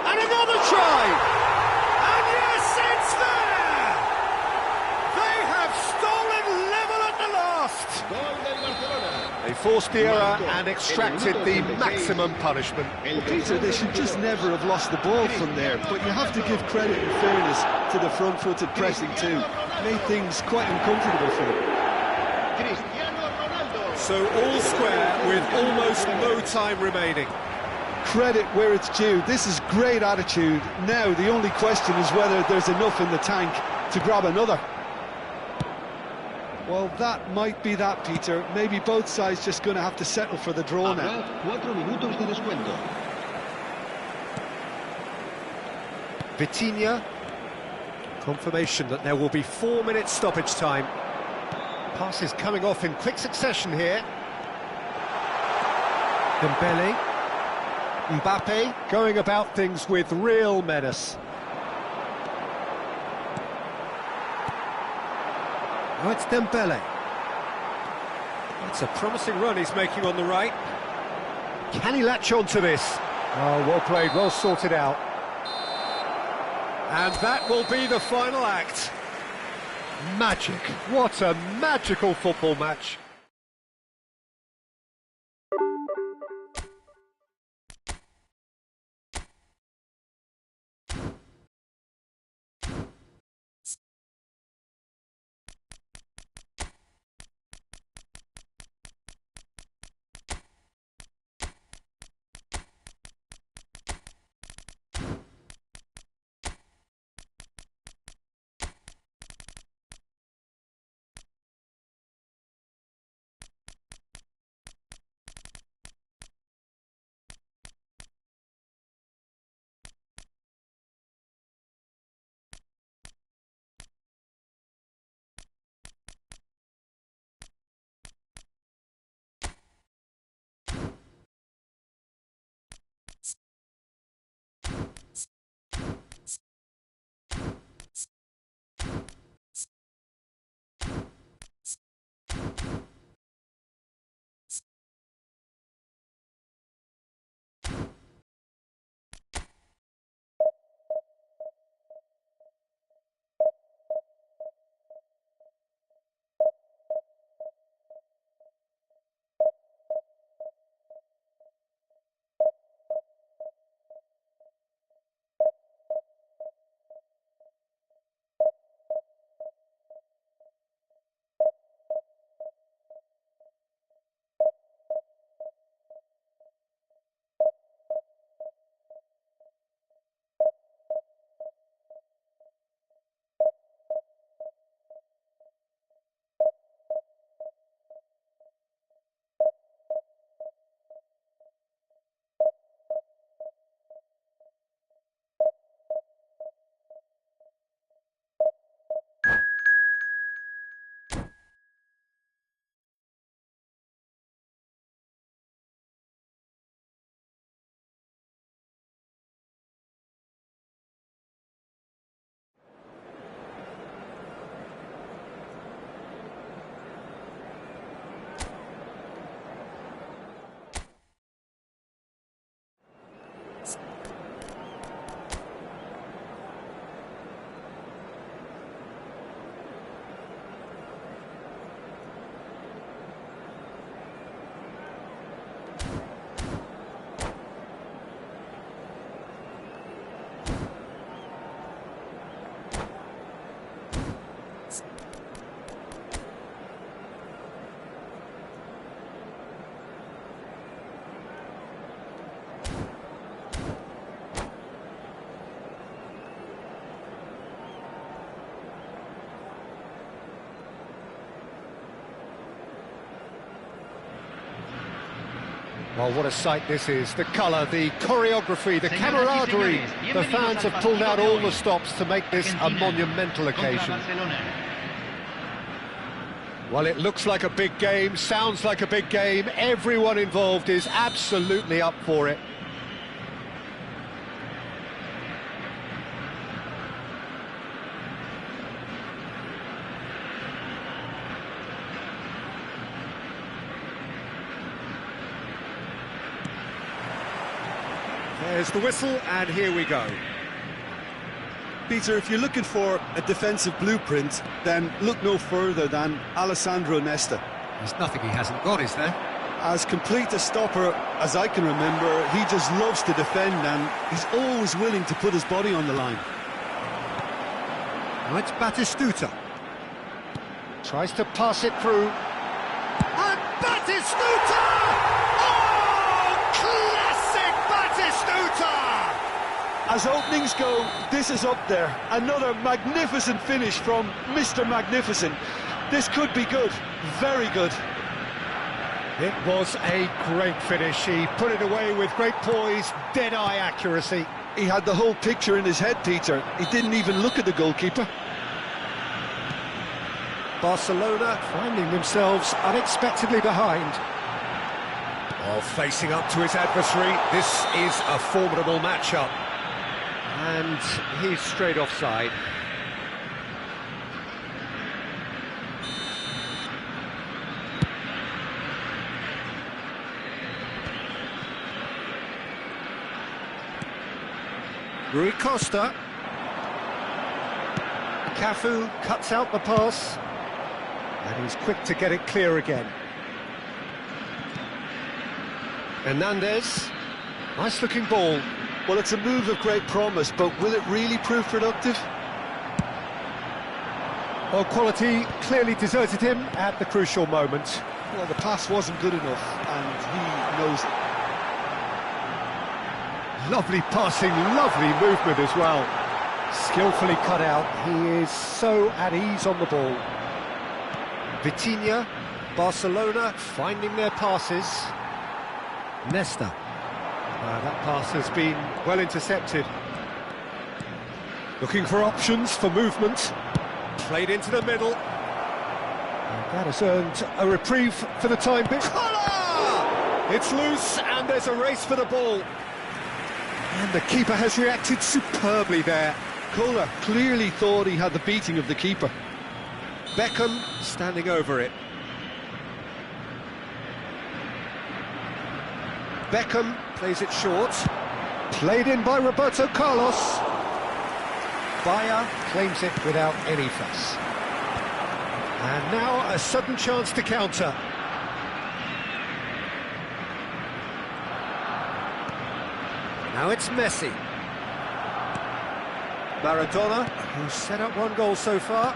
And another try! And yes, it's there! They have stolen level at the last! Gol del Barcelona. They forced the error and extracted the maximum punishment. El Peter, dorsal they should just 22, never have lost the ball from there, but you have to give credit and fairness to the front-footed pressing too. Made things quite uncomfortable for them. Cristiano Ronaldo. So all square with almost no time remaining. Credit where it's due. This is great attitude. Now the only question is whether there's enough in the tank to grab another. Well, that might be that, Peter. Maybe both sides just going to have to settle for the draw now. Habrá 4 minutos de descuento. Vitinha. Confirmation that there will be 4 minutes stoppage time. Passes coming off in quick succession here. Dembele. Mbappe going about things with real menace. Oh, it's Dembele. That's a promising run he's making on the right. Can he latch on to this? Oh, well played, well sorted out. And that will be the final act. Magic. What a magical football match. Well, what a sight this is. The colour, the choreography, the camaraderie. The fans have pulled out all the stops to make this a monumental occasion. Well, it looks like a big game, sounds like a big game. Everyone involved is absolutely up for it. There's the whistle, and here we go. Peter, if you're looking for a defensive blueprint, then look no further than Alessandro Nesta. There's nothing he hasn't got, is there? As complete a stopper as I can remember, he just loves to defend and he's always willing to put his body on the line. Now it's Batistuta. Tries to pass it through. And Batistuta! Oh, classic Batistuta! As openings go, this is up there. Another magnificent finish from Mr. Magnificent. This could be good, very good. It was a great finish. He put it away with great poise, dead-eye accuracy. He had the whole picture in his head, Peter. He didn't even look at the goalkeeper. Barcelona finding themselves unexpectedly behind. Oh, facing up to his adversary. This is a formidable matchup. And he's straight offside. Rui Costa. Cafu cuts out the pass. And he's quick to get it clear again. Hernandez. Nice looking ball. Well, it's a move of great promise, but will it really prove productive? Well, quality clearly deserted him at the crucial moment. Well, the pass wasn't good enough, and he knows it. Lovely passing, lovely movement as well. Skillfully cut out. He is so at ease on the ball. Vitinha, Barcelona finding their passes. Nesta. That pass has been well intercepted. Looking for options for movement. Played into the middle. And that has earned a reprieve for the time being. It's loose and there's a race for the ball. And the keeper has reacted superbly there. Kohler clearly thought he had the beating of the keeper. Beckham standing over it. Beckham plays it short. Played in by Roberto Carlos. Bayer claims it without any fuss. And now a sudden chance to counter. Now it's Messi. Maradona, who's set up one goal so far.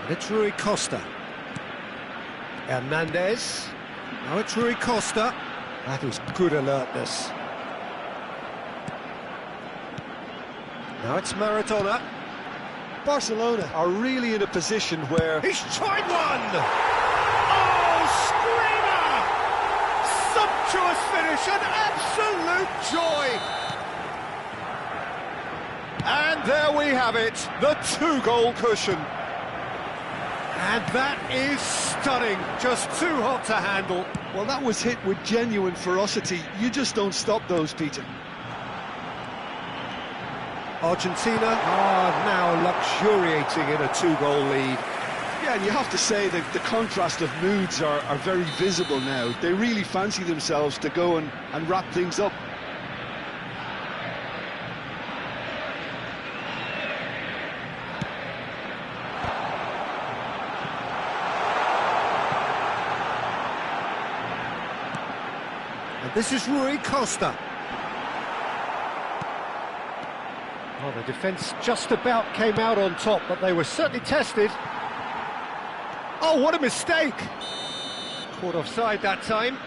And it's Rui Costa. Hernandez. Now it's Rui Costa. That is good alertness. Now it's Maradona. Barcelona are really in a position where... He's tried one! Oh, screamer! Sumptuous finish, an absolute joy! And there we have it, the two-goal cushion. And that is stunning, just too hot to handle. Well, that was hit with genuine ferocity. You just don't stop those, Peter. Argentina are now luxuriating in a two-goal lead. Yeah, and you have to say that the contrast of moods are very visible now. They really fancy themselves to go and wrap things up. And this is Rui Costa. Well, the defence just about came out on top, but they were certainly tested. Oh, what a mistake! Caught offside that time.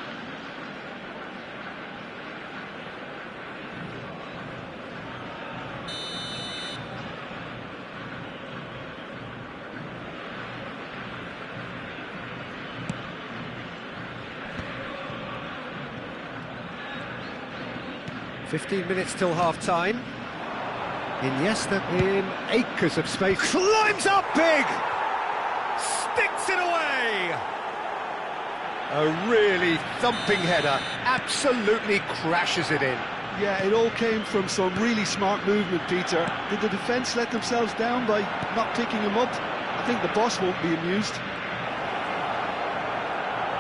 15 minutes till half-time. Iniesta in acres of space. Climbs up big! Sticks it away! A really thumping header. Absolutely crashes it in. Yeah, it all came from some really smart movement, Peter. Did the defence let themselves down by not picking him up? I think the boss won't be amused.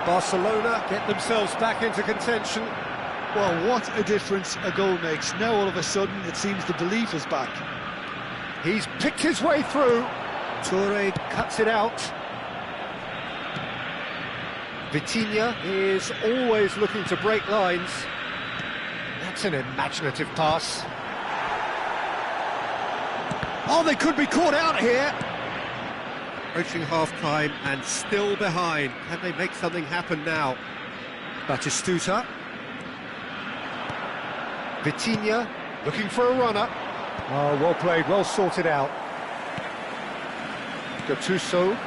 Barcelona get themselves back into contention. Well, what a difference a goal makes. Now all of a sudden it seems the belief is back. He's picked his way through. Toure cuts it out. Vitinha is always looking to break lines. That's an imaginative pass. Oh, they could be caught out here. Approaching half-time and still behind. Can they make something happen now? Batistuta. Vitinha looking for a runner. Oh, well played, well sorted out. Gattuso.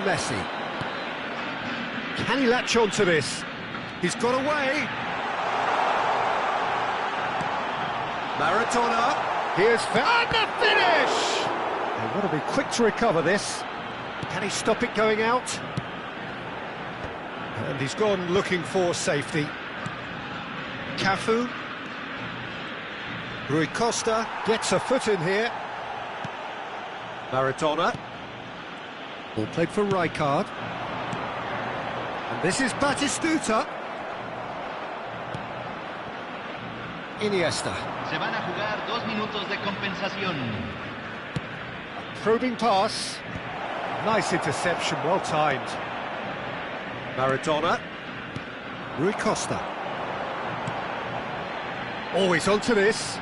Messi. Can he latch on to this? He's got away. Maradona. Here's and the finish! They've got to be quick to recover this. Can he stop it going out? And he's gone looking for safety. Cafu. Rui Costa gets a foot in here. Maradona. Ball played for Rijkaard. And this is Batistuta. Iniesta. Se van a jugar 2 minutos de compensación. A probing pass. Nice interception, well timed. Maradona. Rui Costa. Always onto this.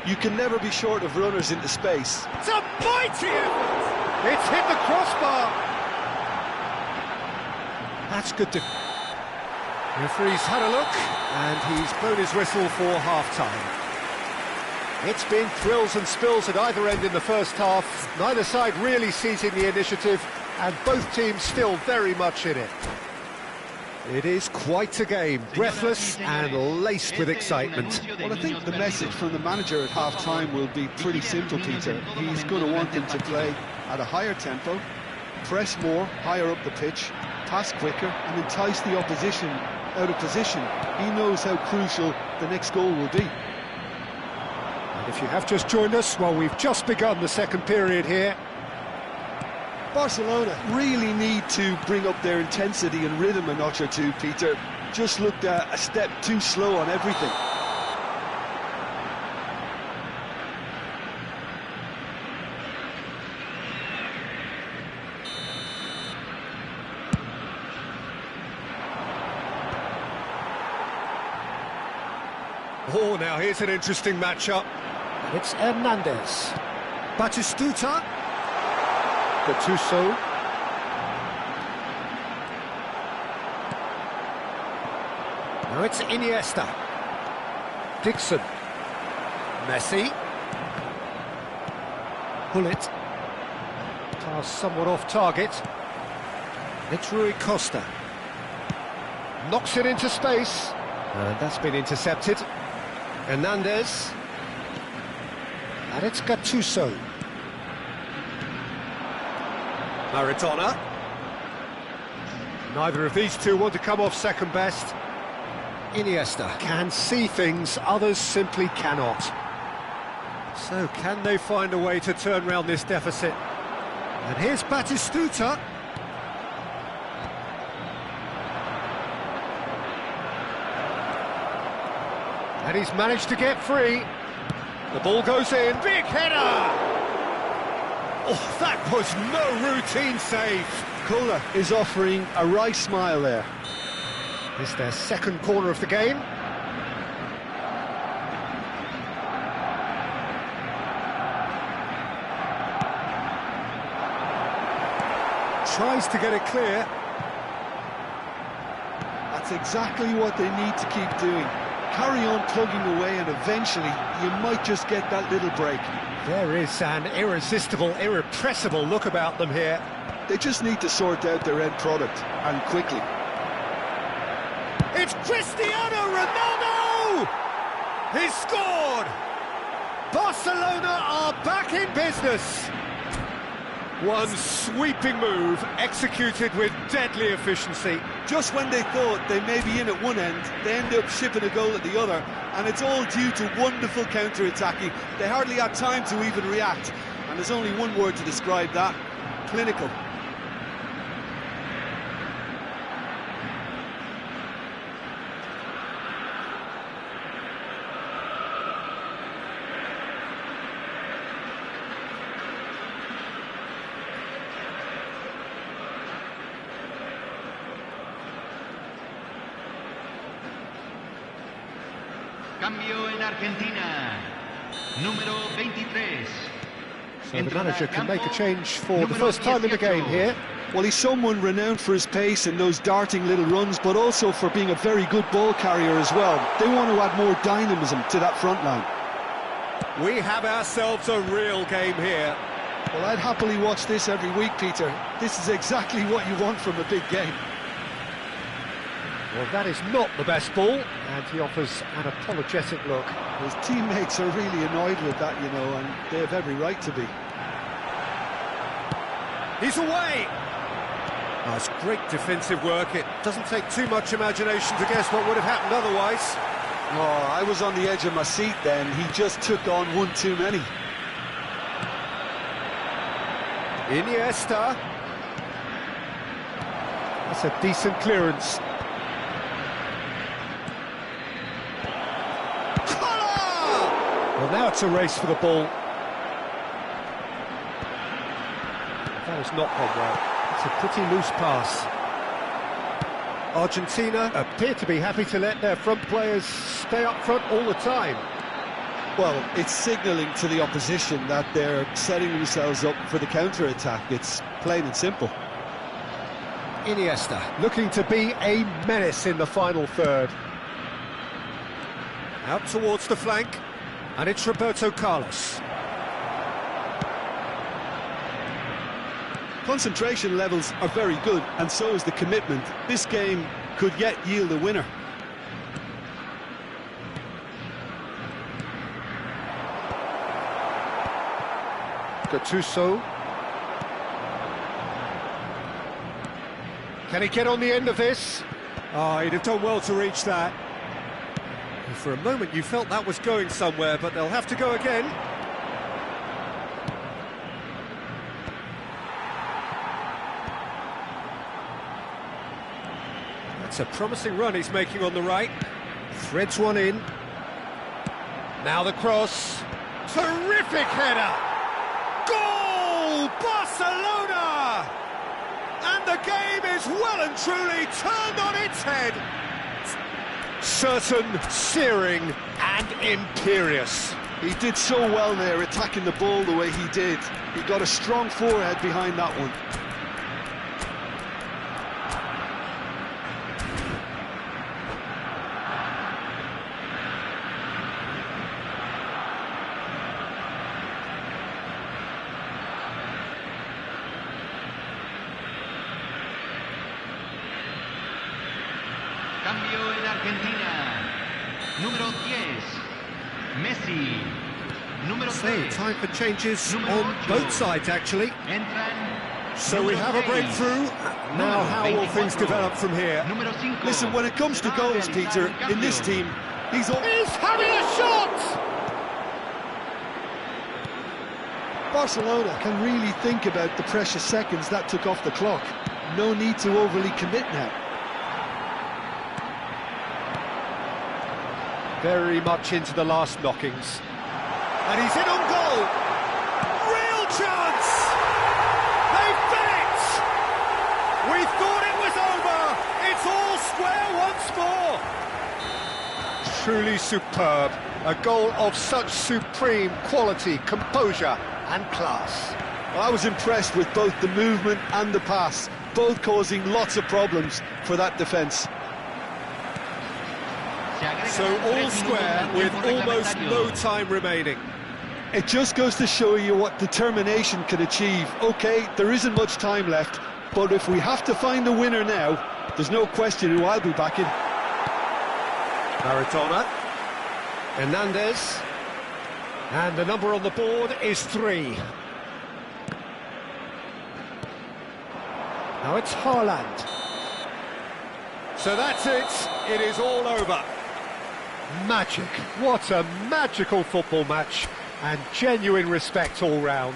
You can never be short of runners into space. It's a mighty effort! It's hit the crossbar! That's good to... Referee's had a look, and he's blown his whistle for half-time. It's been thrills and spills at either end in the first half. Neither side really seizing the initiative, and both teams still very much in it. It is quite a game, breathless and laced with excitement. Well, I think the message from the manager at half-time will be pretty simple, Peter. He's going to want them to play at a higher tempo, press more, higher up the pitch, pass quicker, and entice the opposition out of position. He knows how crucial the next goal will be. And if you have just joined us, well, we've just begun the second period here. Barcelona really need to bring up their intensity and rhythm a notch or two, Peter. Just looked a step too slow on everything. Oh, now here's an interesting matchup. It's Hernandez. Batistuta. Gattuso. Now it's Iniesta. Dixon. Messi. Hullet. Pass somewhat off target. It's Rui Costa. Knocks it into space. And that's been intercepted. Hernandez. And it's Gattuso. Maradona. Neither of these two want to come off second best. Iniesta can see things others simply cannot. So can they find a way to turn around this deficit? And here's Batistuta. And he's managed to get free. The ball goes in. Big header! Oh, that was no routine save. Kohler is offering a right smile there. This is their second corner of the game. Tries to get it clear. That's exactly what they need to keep doing. Carry on plugging away and eventually you might just get that little break. There is an irresistible, irrepressible look about them here. They just need to sort out their end product, and quickly. It's Cristiano Ronaldo! He's scored! Barcelona are back in business. One sweeping move, executed with deadly efficiency. Just when they thought they may be in at one end, they end up shipping a goal at the other, and it's all due to wonderful counter-attacking. They hardly had time to even react, and there's only one word to describe that: clinical. Cambio en Argentina. Número 23. So the manager can make a change for the first time in the game here. Well, he's someone renowned for his pace and those darting little runs, but also for being a very good ball carrier as well. They want to add more dynamism to that front line. We have ourselves a real game here. Well, I'd happily watch this every week, Peter. This is exactly what you want from a big game. Well, that is not the best ball, and he offers an apologetic look. His teammates are really annoyed with that, you know, and they have every right to be. He's away! Oh, it's great defensive work. It doesn't take too much imagination to guess what would have happened otherwise. Oh, I was on the edge of my seat then. He just took on one too many. Iniesta. That's a decent clearance. Well, now it's a race for the ball. That has not gone well. It's a pretty loose pass. Argentina appear to be happy to let their front players stay up front all the time. Well, it's signalling to the opposition that they're setting themselves up for the counter-attack. It's plain and simple. Iniesta looking to be a menace in the final third. Out towards the flank. And it's Roberto Carlos. Concentration levels are very good, and so is the commitment. This game could yet yield a winner. Gattuso. Can he get on the end of this? Oh, he'd have done well to reach that. For a moment you felt that was going somewhere, but they'll have to go again. That's a promising run he's making on the right. Threads one in. Now the cross. Terrific header! Goal! Barcelona! And the game is well and truly turned on its head. Certain, searing and imperious. He did so well there, attacking the ball the way he did. He got a strong forehead behind that one. Cambio en Argentina. Número 10. Messi. Número 3. Time for changes on both sides, actually. So we have a breakthrough. Now how will things develop from here? Listen, when it comes to goals, Peter, in this team, he's having a shot! Barcelona can really think about the precious seconds that took off the clock. No need to overly commit now. Very much into the last knockings. And he's in on goal! Real chance! They've done it! We thought it was over! It's all square once more! Truly superb. A goal of such supreme quality, composure and class. Well, I was impressed with both the movement and the pass, both causing lots of problems for that defence. So all square with almost no time remaining. It just goes to show you what determination can achieve. OK, there isn't much time left, but if we have to find the winner now, there's no question who I'll be backing. Maradona. Hernandez. And the number on the board is 3. Now it's Haaland. So that's it. It is all over. Magic. What a magical football match. And genuine respect all round.